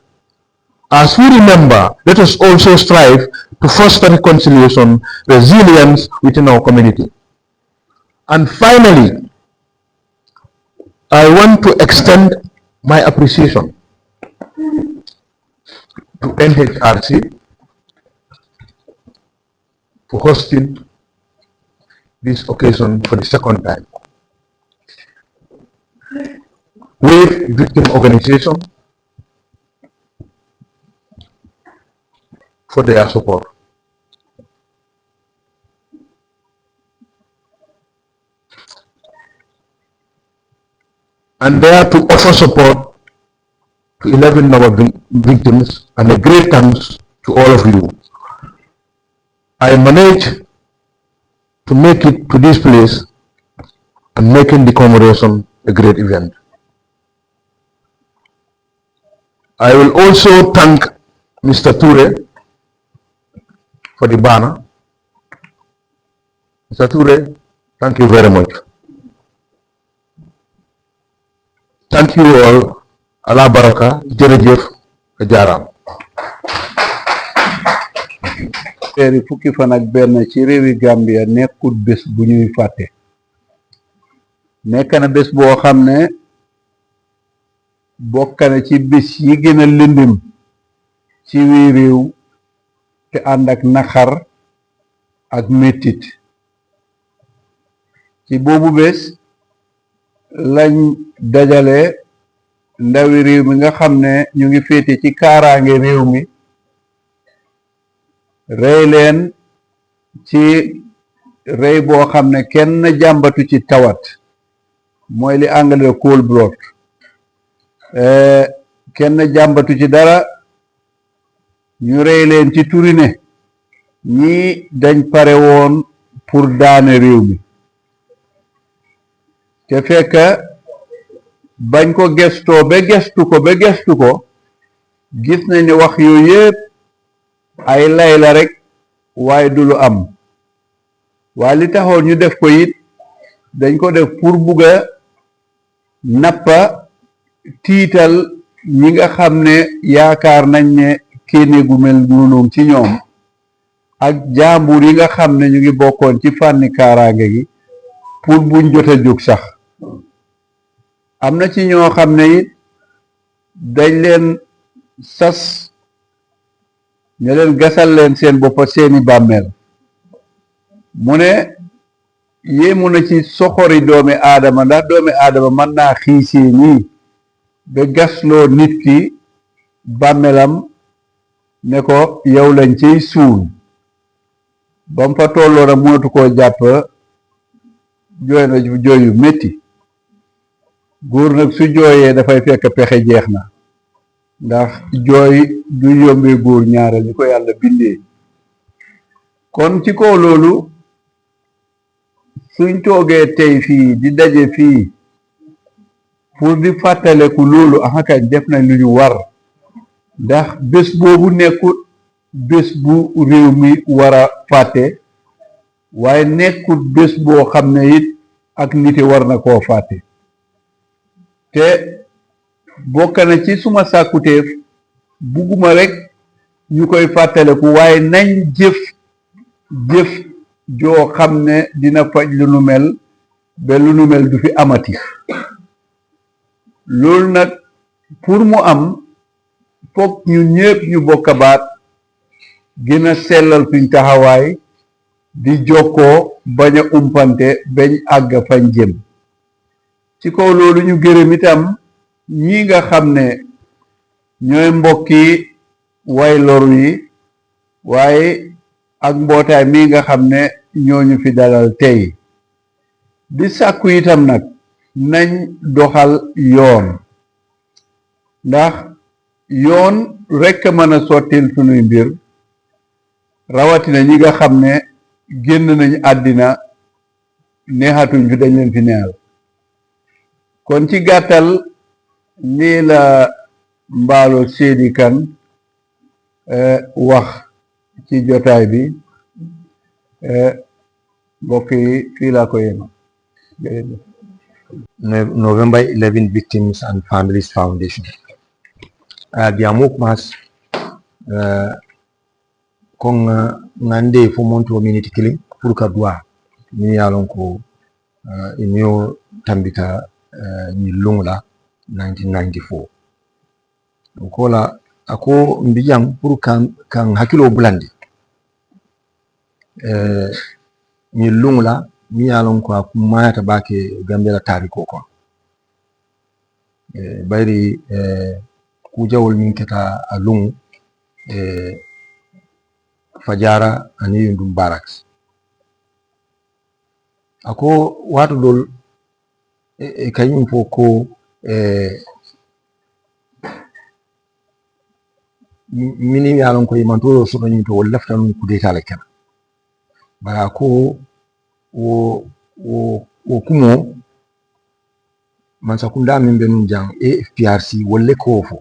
As we remember, let us also strive to foster reconciliation, resilience within our community. And finally, I want to extend my appreciation to NHRC for hosting this occasion for the second time. With victim organization for their support. And there to offer support to 11 of our victims, and a great thanks to all of you. I manage to make it to this place and making the commemoration a great event. I will also thank Mr. Ture for the banner. Mr. Ture, thank you very much. Thank you all. Allah baraka, jërëjëf, jaaraam. teeri fukki fan ak benn ci réewi Gambia nekkul bés bu ñuy fàtte nekk na bés boo xam ne bokk na ci bés yi gën a lëndëm ci wii réew te ànd ak naxar ak mettit ci boobu bés lañ dajale ndawi réew mi nga xam ne ñu ngi féete ci kaaraange réew mi rey leen ci rey boo xam ne kenn jàmbatu ci tawat mooy li anglais cold blood kenn jàmbatu ci dara ñu rey leen ci turine ñii dañ pare woon pour daane réew mi te fekk bañ ko gestoo ba gestu ko gis nañ ne wax yooyu yépp ay lay la rek waaye du lu am waaye li taxoon ñu def ko it dañ ko def pour bugga nappa tiital ñi nga xam ne yaakaar nañ ne kéene gu mel noonu ci ñoom ak jaambur yi nga xam ne ñu ngi bokkoon ci fànni kaaraange gi pour buñ jot a jóg sax am na ci ñoo xam ne it dañ leen sas ñu leen gasal leen seen boppa seeni bàmmeel mu ne yéemu na ci soxori doomi aadama ndax doomi aadama mën naa xiisee nii ba gasloo nit ki bàmmeelam ne ko yow lañ ciy suul ba mu fa tolloo na mënatu koo jàpp jooy na jooy yu métti góor nag su jooyee dafay fekk pexe jeex na ndax jooy du yombee góor ñaareel ni ko yàlla bindee kon ci kaw loolu suñ toogee tey fii di daje fii pour di fàttaleku loolu axakañ def nañ lu ñu war ndax bés boobu nekkut bés bu réew mi war a fàtte waaye nekkut bés boo xam ne it ak niti war na koo fàtte te bokk na ci suma sàkkuteef bugguma rek ñu koy fàttaleku waaye nañ jëf joo xam ne dina faj lu nu mel ba lu nu mel du fi amati loolu nag pour mu am fokk ñu ñépp ñu bokk baat gën a sellal suñ taxawaay di jokkoo bañ a umpante bañ àgg fañ jëm ci kaw loolu ñu gërëm itam ñi nga xam ne ñooy mbokki way loru yi waaye ak mbootaay mi nga xam ne ñooñu fi dalal tey di sàkku itam nag nañ doxal yoon ndax yoon rekk mën a sottil sunuy mbir rawatina ñi nga xam ne génn nañ àddina neexatuñ fi dañ leen fi neexal kon ci gàttal lii la Ballo Saidykhan wax ci jotaay bi mbokk yi fii laa ko yema November 11 Victims and Families Foundation. Diamok mas kong ngande fo monto minute killing pour ka dua ni yalon ko inyo tambita ni lungla 1994 kola ako mbijang pour kan hakilo bulandi ni lungla mi yalon ko mayata bake gambela tariko ko bayri kujawol min keta alung fajara ani yundum barracks ako watu dol kayum fo ko mini yalon ko imantoro so ni to laftan ku deta la ken bara ko wo kumo mansakunda min be nun jang AFPRC wolle ko fo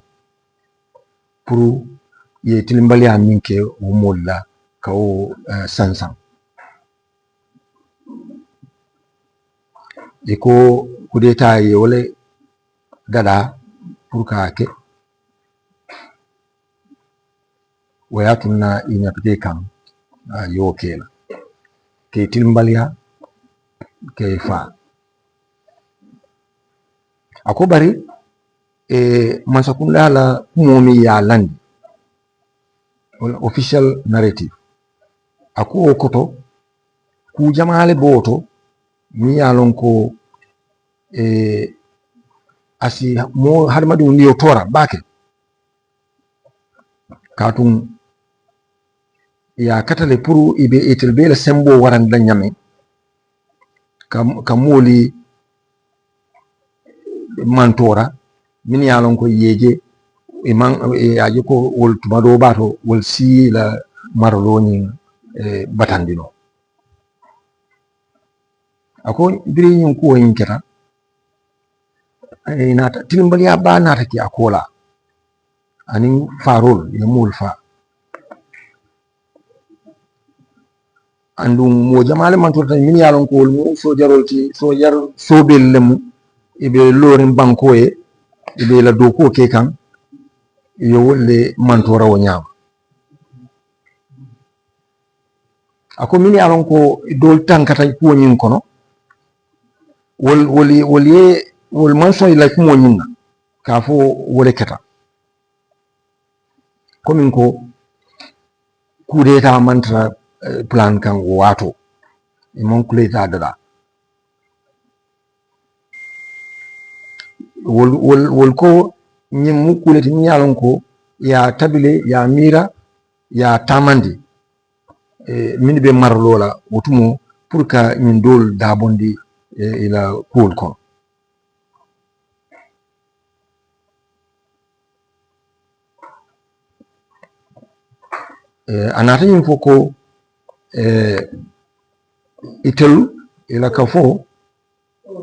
pour ye tilimbali amin ke wo molla ka wo sansan e ko kudeta ye wole dada pour ka ke wayatuna inyapite kam yo kela ke tilimbaliya ke fa ako bari mansakunda la kumomi ya landi official narrative ako koto ku jamale boto mi yalon ko asi mo harmadu niyo tora bake katun ya katale puru ibe etel bela sembo waran da nyame kam moli mantora min yalon ko yeje yaji ko wol tumado bato wol si la marloni batandino ako biri nyun ko yin keta nata tilimbali ya ba nata ki akola ani farol ya mul fa andum mo jamale mantorta min yalon ko wol mo so jarolti so jar so bellemu ibe lorin banko e ibe la doko ke kan yo wolle mantora wo nyama ako min yalon ko dol tankata ko nyin kono wol manso ila ko nyinga ka fo wole keta komin ko kudeta mantra plan kan wato e mon kuleta dada wol ko nyim mu kuleti min yalon ko ya tabile ya mira ya tamandi min be marlola wotumo pour ka min dol dabondi ila kuol kon anata ñin fo ko itel ila ka fo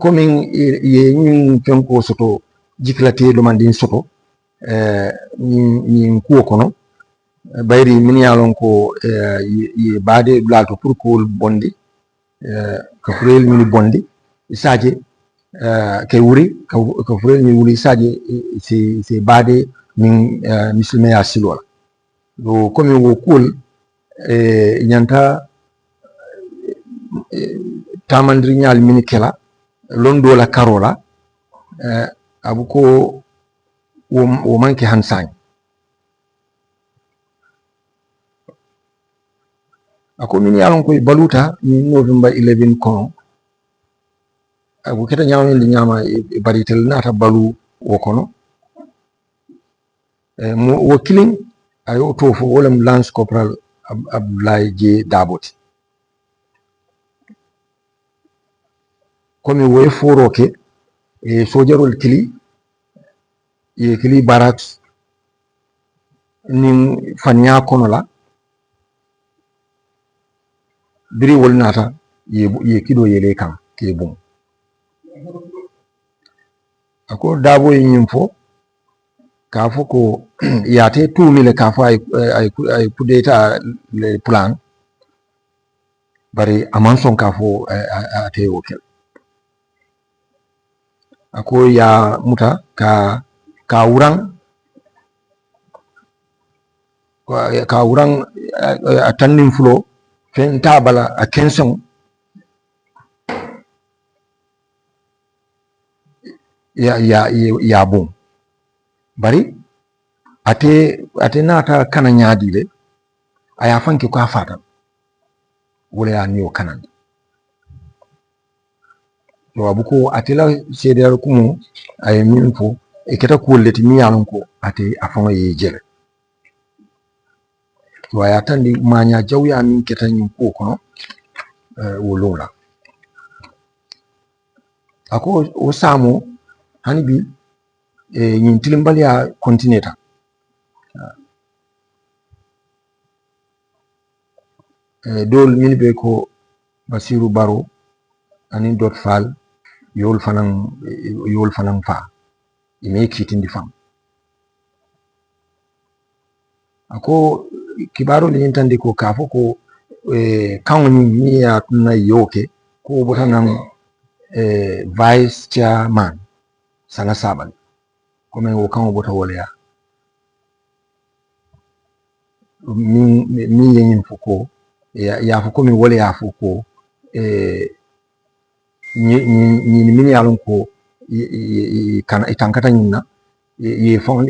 komin ye ñin fenko soto jiklate domandin soto ñin kuwo kono bayri min yalon ko ye baade lalto pour ko bondi ka furel min bondi isaje ke wuri ka furel min wuri isaje se baade min muslime ya silola do komin wo kuol ñanta tamandiri ñal min kela londo la karola abu ko wo manke hansañ ako min yalon koye baluta min November 11 kono abu keta ñawñelde ñama e baritel nata balu wo kono wo killing ayo to fo wolem lance corporal Abdoulaye J Daboti komi woye foroke e sojarol kili ye kili barracks nin fanya kono la biri wol nata ye kido yele kan ke bum ako dabo yin fo ka fo ko yate tumile ka fo ay kudeta le plan bari aman son ka fo ate wokel ako ya muta ka wurang a tannin fulo fen tabala a kenson ya bum bari ate nata kana ñaadile aya fanke ko a fatan wala ya niyo kanan to abu ko ate la cdr kumu ay min fo e keta kulleti mi yalon ko ate afama ye jele to aya tandi maña jawya min keta ñin ko kono wolula ako o samo hani bi ñin tilimbal ya contineta dol min be ko Basiru Baro anin dot fal yol fanan fa ime kitindi fam ako kibaro ni intandi ko kafo ko kawni mi ya na yoke ko botanan vice chairman sana saban ko men wo kawo bota wala ya min yin fuko ya fuko min wala ya fuko ni min yalon ko kan itankata nyina ye fon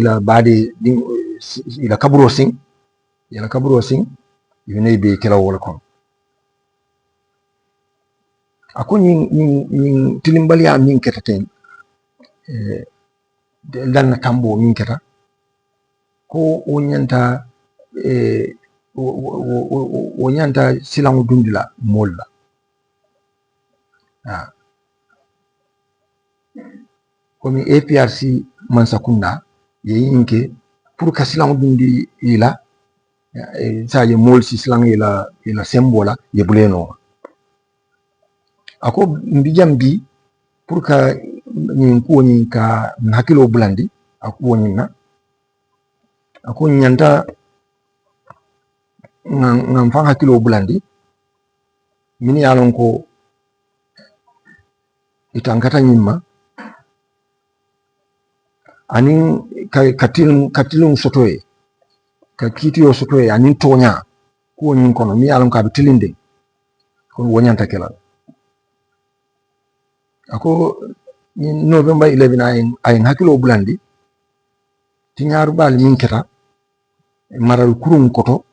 la bade ila kaburo sing yune be kala wala kon ako ni tilimbali ya min ketaten dan na tambo min keta ko wonyanta wonyanta silangu dundila molla komi APRC mansakunda yeyinke pour ka silangu dundi ila sa ye mol si silang ila sembola ye buleno ako mbijam bi pour ka nyin ko nyin ka hakilo bulandi ako wonyina ako nyanta ngam fa hakilo bulandi mini yalon ko itankata nyimma anin katilum sotoye ka kitiyo sotoye anin tonya ko nyin kono mi yalon ka bitilinde ko wonyanta kala ako November 11 ayin hakilo bulandi tinyaru bal min keta maral kurum koto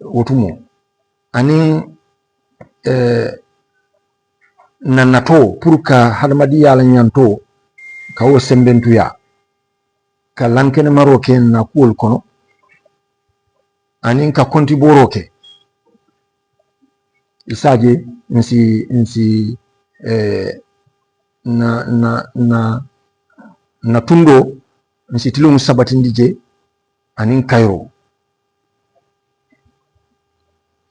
wotumo anin nanato pour ka hadamadi yala nyanto ka wo sembentuya ka lankene maroke na kuol kono anin ka konti boroke isaje nsi na tundo nsi tilum sabatindi je anin Cairo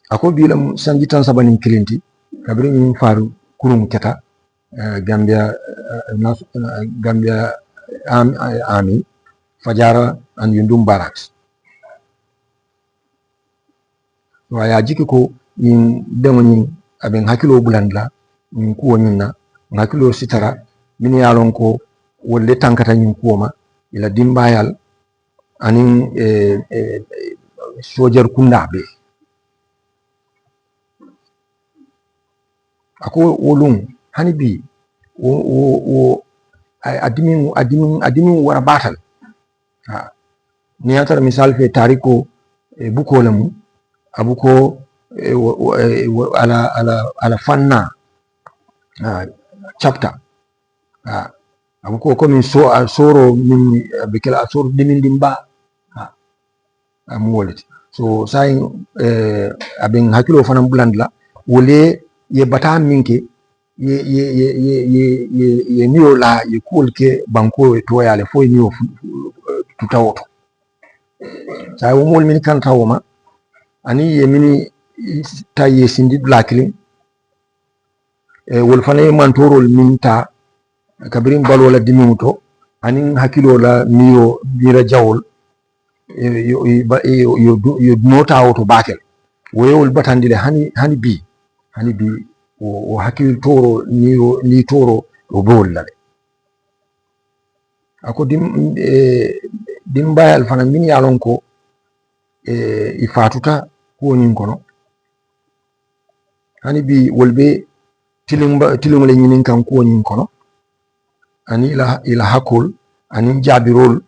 ako bilam sanjitan sabanin kilinti kabiri min faru kurum keta Gambia Army Fajara and Yundum Barracks waya jiki ko yin demo yin abin hakilo bulandla yin kuwo nyinna hakilo sitara min yalon ko wolle tankata yin kuwoma ila dimbayal anin Soldier kunda be ako wolum hani bi wo adimin wara batal ni atara misal fe tariko buko lamu abuko ala fanna chapter abuko ko min soro min bikela soro dimin dimba am wolati so say abin hakilo fanam bulandla wole ye bata minke ye niyo la ye kulke banko to yale fo niyo tutawoto say wo mol min kan tawoma ani ye mini taye sindi blakling wol fana mantorol minta kabirin balola dimimuto anin hakilo la miyo bira jawol yo nota auto bakel woyol batandile hani bi o hakil toro ni toro o bollale ako dimbayal fana min yalon ko ifatuta ko nyin kono hani bi wolbe tilumle nyinin kan ko nyin kono ani ila hakol ani jabirol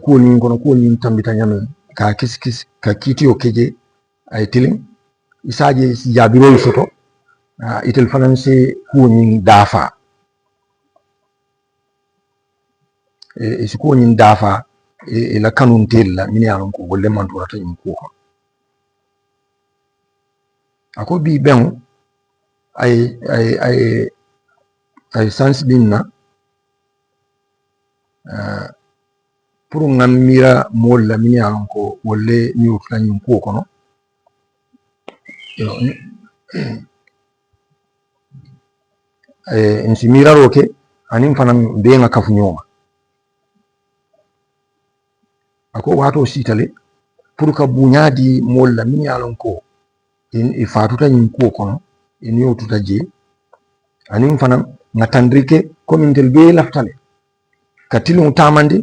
ko nyin kono ko nyin tambita nyamen ka kiskis ka kitiyo keje ay tilim isaje jabirol soto itel faranse ko nyin dafa isi ko nyin dafa ila kanun tella min yalon ko wolle man torata nyin ko ako bi ben ay sans dinna pour ngamira molla min yalon ko wolle ni utla nyin ko kono nsi miraro ke anin fanan be nga kafu nyoma ako wato sitale pour ka buñadi molla min yalon ko in fatuta nyin ko kono in yotuta je anin fanan ngatandrike komintel be laftale katilun tamande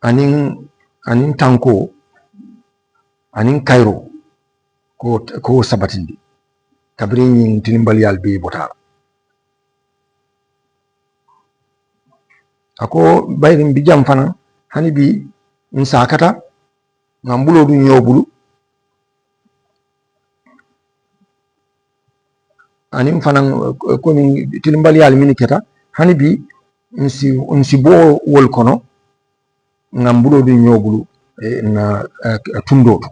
anin tanko anin kairo ko sabatindi kabri nyin tinimbal yal be botara ako bayrin bijam fana hani bi insakata ngambulo du nyobulu anin fana ko min tinimbal yal miniketa hani bi nsi bo wol kono ngambulo du nyobulu na tundoto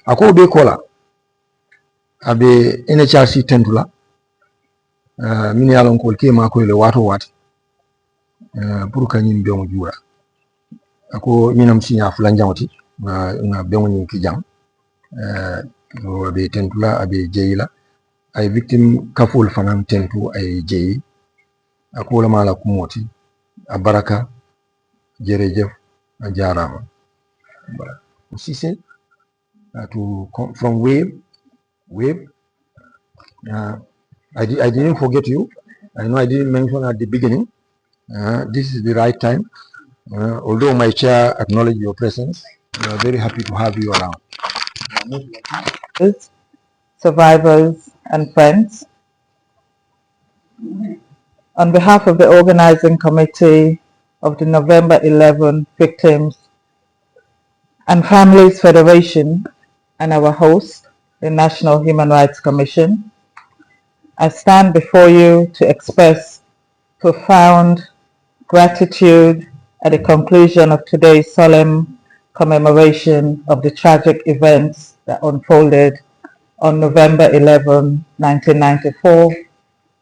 ako be kola abe NHRC tentula min yalon ko ke ma ko le wato wati pour ka nyim be mo jura ako minam sinya fulan jamati na be mo nyim ki jam abe tentula abe jeyila ay victim kaful fanan tentu ay jeyi ako la mala kumoti abaraka jerejef jarama si c'est to come from wave I didn't forget you. I know I didn't mention at the beginning. This is the right time. Although my chair acknowledged your presence, we are very happy to have you around. Survivors and friends, on behalf of the organizing committee of the November 11 Victims and Families Federation and our host, the National Human Rights Commission, I stand before you to express profound gratitude at the conclusion of today's solemn commemoration of the tragic events that unfolded on November 11, 1994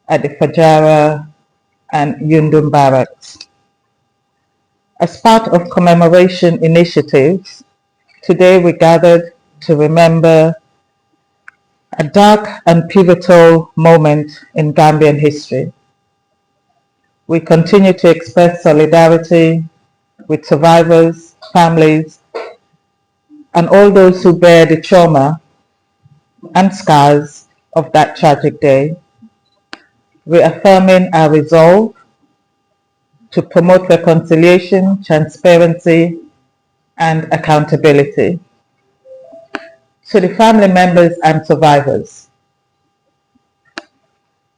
at the Fajara and Yundum barracks. As part of commemoration initiatives, today we gathered to remember a dark and pivotal moment in Gambian history. We continue to express solidarity with survivors, families, and all those who bear the trauma and scars of that tragic day, reaffirming our resolve to promote reconciliation, transparency, and accountability. To the family members and survivors,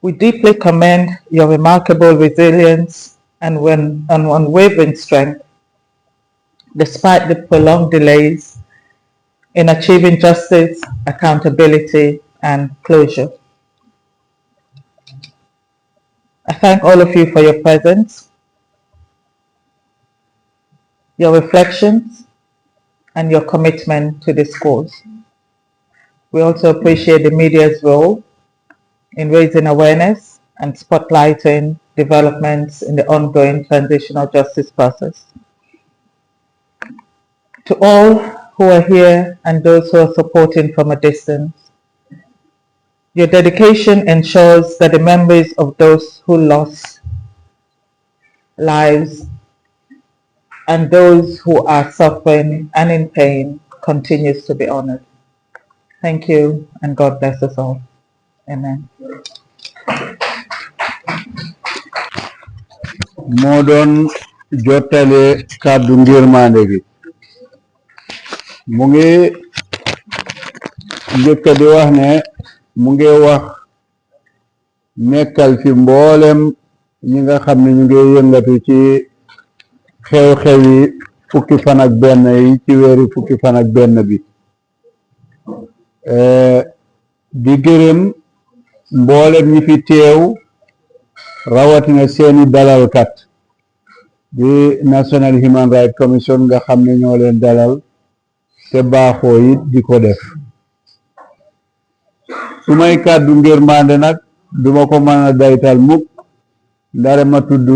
we deeply commend your remarkable resilience and unwavering strength despite the prolonged delays in achieving justice, accountability, and closure. I thank all of you for your presence, your reflections, and your commitment to this cause. We also appreciate the media's role in raising awareness and spotlighting developments in the ongoing transitional justice process. To all who are here and those who are supporting from a distance, your dedication ensures that the memories of those who lost lives and those who are suffering and in pain continues to be honored. Thank you, and God bless us all. Amen. moo doon jottale kàddu ngirmaande gi mu ngi njëkk di wax ne mu ngi wax nekkal fi mboolem ñi nga xam ne ñu ngi yëngatu ci xew-xewi fukki fan ak benn yi ci weeri fukki fan ak benn bi di gërëm mboolem ñi fi teew rawatina seeni dalalkat di National Human Rights Commission nga xam ne ñoo leen dalal te baaxoo it di ko def su may kàddu ngirmande nag duma ko mën a daytal mukk ndare ma tudd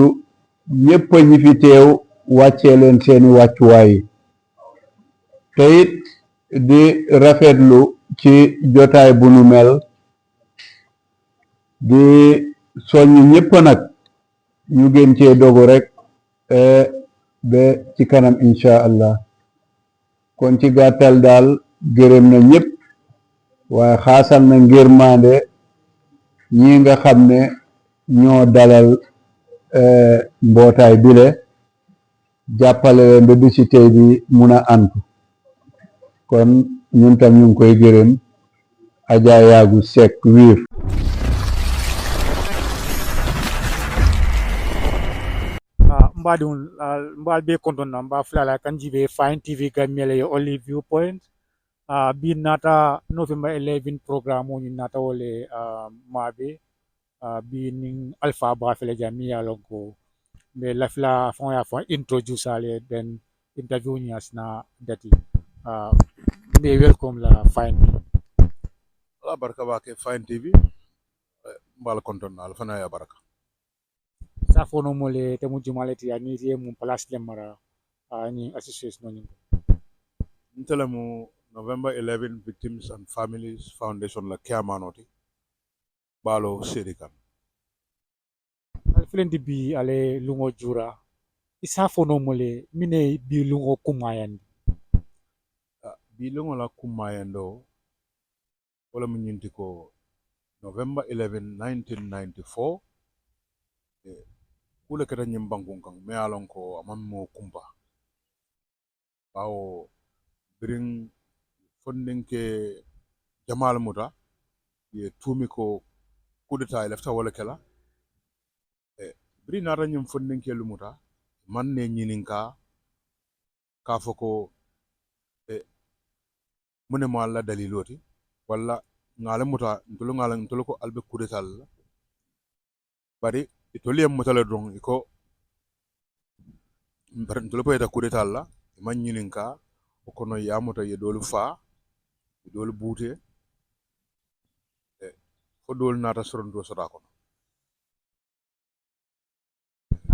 ñépp ñi fi teew wàccee leen seeni wàccuwaay te it di rafetlu ci jotaay bu nu mel di soññ ñëpp nag ñu gën cee dogu rek ba ci kanam incha allah kon ci gàttal daal gërëm na ñëpp waaye xaasal na ngërmande ñi nga xam ne ñoo dalal mbootaay bile jàppale leen ba bisu tey bi mun a antu kon ñun tam ñu ngi koy gërëm Adja Yaagu Seck wiir Mbadun mbal be konton na mba flala kanjibe fine TV gamele yo only viewpoint bi nata November 11 program ni nata wole mabe bi ning alpha ba fele jami ya lonko me lafla fon ya fon introduce ale then interview ni asna dati me welcome la fine ala barka bake fine TV mbal konton na alfana ya baraka sa fono mole te mu jumaleti ya ni tie mu place le mara ni association ni ntelamu November 11 Victims and Families Foundation la kiamanoti Ballo Saidykhan alflendi bi ale lungo jura isa fono mole mine bi lungo kumayandi bi lungo la kumayando wala mu ñinti ko November 11 1994 kule kata ñim bankun kan me alon ko amam mo kumpa bawo birin fondin ke jamal muta ye tumi ko kudeta e lefta wala kala biri nata ñim fondin ke lumuta man ne ñininka ka foko mune mo alla daliloti wala ngala muta ntulu ko albe kudeta la bari itoli yam mutala dong iko ntulu ko eta kudeta la man ñininka o kono yamuta ye dolu fa ye dolu bute fo dolu nata soronto sota kono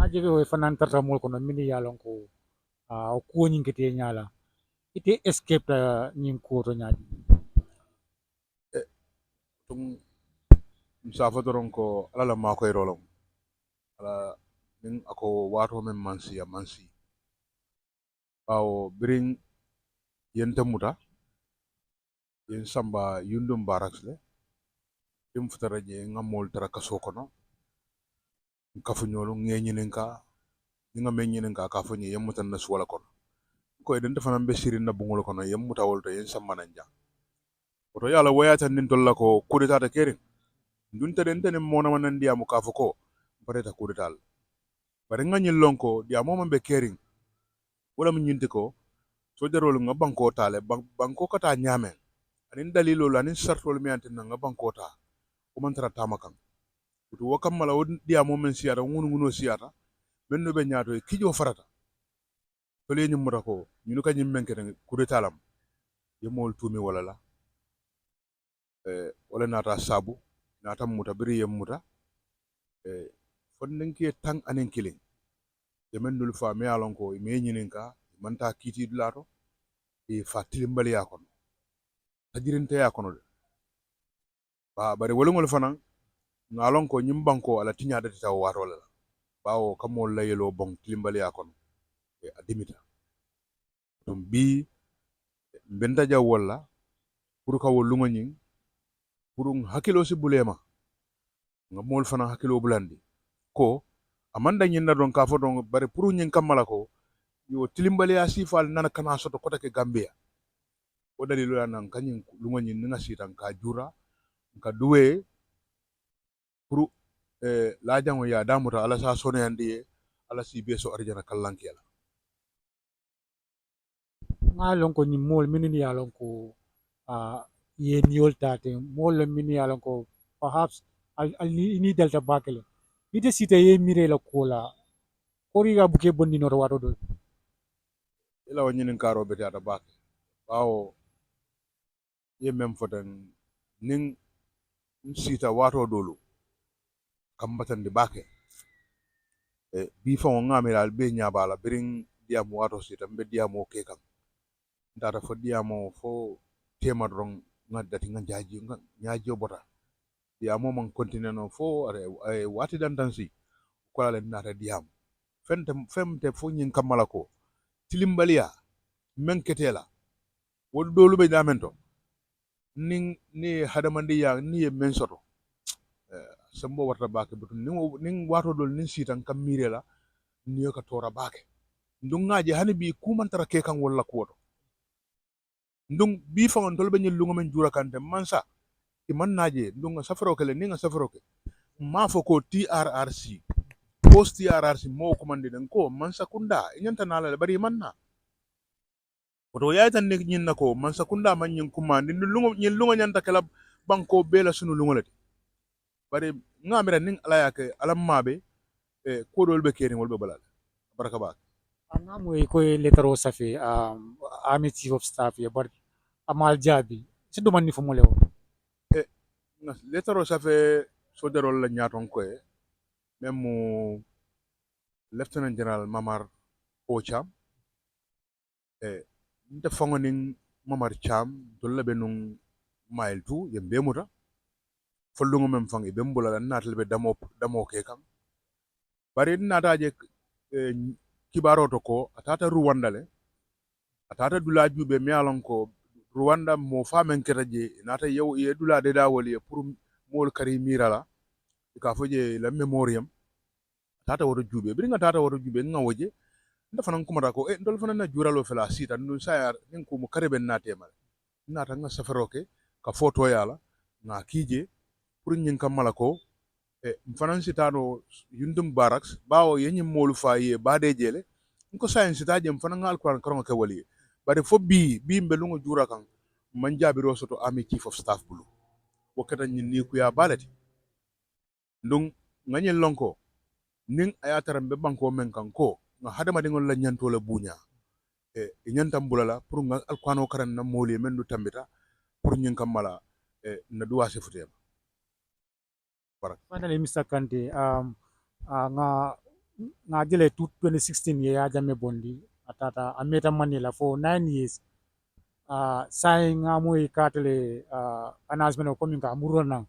ajebe o fanan tarta mol kono mini yalon ko o ko nyingete nyala ite escape nyim ko to nyaadi tum safa doron ko ala la makoy rolom ala nin ako wato men mansi bawo birin yente muta yen samba yundum baraks le dim futara je ngamol tara kaso kono kafu nyolu ngenyinin ka nga menyinin ka kafu nyi yemutan na suwala kono ko eden defana be sirin na bungol kono yemuta wolto yen samba nanja oto yala wayata nin tolla ko kudeta ta kerin dun teden tenen mona manan diamu kafu ko bareta kudetal bari nga nyillon ko diamo man be kerin wala mu nyinti ko so jarolu nga banko tale banko kata nyamen anin dalilolu anin sartolu mi antin nga banko ta o man tara tamakan to wakam mala won diamo men siyata ngunu siyata men no be nyaato kijo farata to le nyum ko nyunu ka nyim men kene kudetalam yemol tumi wala la wala nata sabu nata muta biri yem muta fonden ke tang anen killing yemen dul fa me alon ko me nyinin ka manta kiti dulato fa tilimbali ya kono tajirinte ya kono de ba bare wolongol fanan ngalon ko nyim banko ala tinya dati taw wato la bawo kamol la yelo bon tilimbali ya kono adimita dum bi benta jaw wala pour ka wolungo nyin pour hakilo si bulema nga mol fana hakilo bulandi ko amanda nyin na don ka fo don bare pour nyin kamala ko yo tilimbali ya sifal nana kana soto kota ke gambia o dalilu ya nan kanyin lungo nyin nga sitan ka jura ka duwe pour la jango ya damuta ala sa sono yandi ala si beso arjana kallankela ngalon ko ni mol minin yalon ko ye niol tate mol minin yalon ko perhaps ni delta bakele ite site ye mire la kola kori ga buke bonni no wato do ila wanyinin karo beti ata bak bawo ye mem foten nin sita wato dolu kambatan di bake bi fa ngami dal be nyabala birin diam wato sita be diam o ke kam ndata fo diamo fo tema rong nga dati nga nyaji bota diamo man continue no fo are wati dan dansi ko la nata diam femte fo nyin kamala ko tilimbalia menketela wol dolu be damento ni hadamandi ya ni men soto sambo warta bake butu nin wato dol nin sitan kam mirela ni ka tora bake ndung ngaji hani bi kumantara ke kan walla ko ndung bi fangon tol be nyel men jura kante mansa i man naje ndung safaro kele ninga safaro ke ma fo ko TRRC post TRRC mo commande den ko mansa kunda nyanta nala bari manna oto yaitan ne nyin nako mansa kunda man nyin kuma ni lungo nyanta kala banko bela sunu lungo lati bari ngamira nin ala yake alam mabe ko dol be keri wol be balal baraka ba Anamu ko letero safi army chief of staff ya bar amal jabi sido man ni fo mo lewo letero safe soderol la nyaton ko même lieutenant general Mamar Ocham nte fangonin Mamar Cham dolla be nun mile 2 yembe muta follungo mem fangi be mbula natal be damo ke kam bari nataje kibaro to ko atata Rwanda le atata dula jube mi alon ko Rwanda mo famen ketaje nata yow ye dula de da woli pour mol kari mirala ka foje la memoriam tata woto jube bi nga tata woto jube nga woje nda fanan kuma ko ndol fanan na juralo fela sita ndun sayar nin ko mo karebe na tema nata nga safaroke ka photo yala nga kije pour nyin kamala ko mfanan sitano yundum barracks bawo yenyi molu fa ye bade jele ko science sitaje mfanan nga alquran karon ke wali bari fo bi mbelungo jura kan man jabiro soto army chief of staff bulu wakata nyin ni ku ya balati ndung nganyel lonko nin ayataram be banko men kan ko nga hadama dingol la nyanto la bunya nyantam bulala pour nga alquran karan na moli men du tambita pour nyin kamala na duwa se futem finally Mr. Kante nga jele 2016 ye ya jame bondi atata ameta manila for 9 years sai nga moy katele announcement ko min ka murona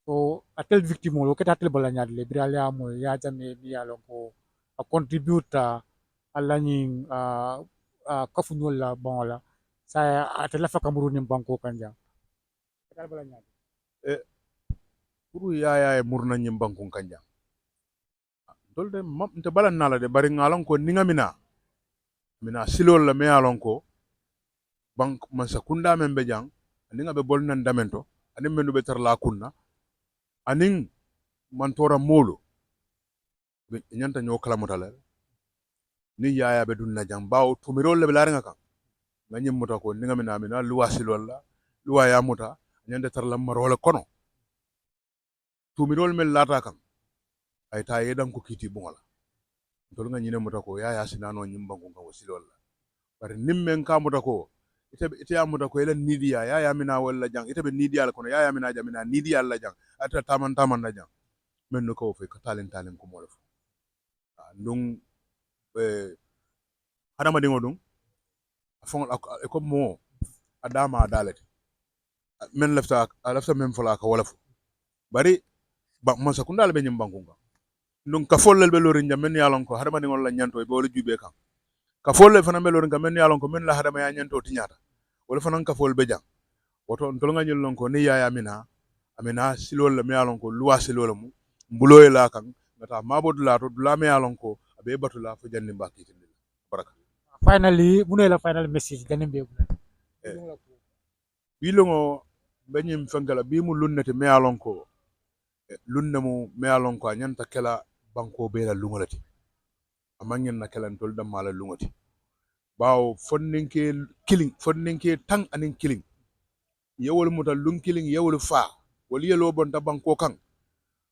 so atel victime lo keta atel bala nyaadle brale amo ya jame mi yalon ko a contribute alla nyin kafunyol la bon la sa atela fa kamuru ni banko kanja keta bala nyaade pour yaya murna nyim bankun kanja dolde nte balan nala de bari ngalon ko ninga mina silol la me alon ko bank man sakunda men be jang ninga be bolnan damento anin menu be tar la kunna anin man tora molo be nyanta nyo kala mutale ni yaya be dunna jang bawo tumirol le laringa kan nganyim muta ko ninga mina luwa silol la luwa ya muta nyanda tar la marole kono tumirol mel lata kan ay ta yedan ko kiti bungola tol nga nyine muta ko yaya sinano nyimba ko ngaw silol la bari nimmen ka muta ko ite ya muta ko elen nidiya yaya mina wala jang ite be nidiya la kono yaya mina jamina nidiya la jang ata taman na jang men no ko fe ko talen ko mo def ndung hadama dingo dum afon ko mo adama dalet men lafta men fola ka wala fu bari ba man sakunda be nyim bankunga ndung ka follel be lorin jam men yalon ko hadama dingo la nyanto be wala jube kan ka folle fana be lorin ka men yalon ko men la hadama ya nyanto tinyata wala fana ka fol be jang woto ndol nga nyel lon ko ni yaya amina silol la me yalon ko luwa silol mu mbuloy la kan ngata mabod la to la me yalon ko abe batula fo janni mbaki tin baraka finally mune la final message ganim be bilongo benyim fengala bi mu lunnete me yalon ko lunne mu me yalon ko nyanta kala banko be la lungolati amangen na kala tol dam mala lungoti bawo fonninke tang anin killing yewol muta lun killing yewol fa wali yelo bon ta banko kan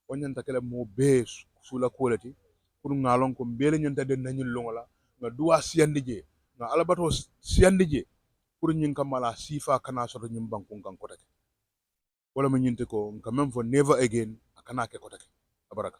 wonyanta kala mo be sula kolati pour ngalon ko mbele nyanta den nanyul lungola nga duwa siyandije nga alabato siyandije pour nyin kamala sifa kana soto nyim banko kan ko take wala mo nyinte ko ka même fo never again akana ke ko take baraka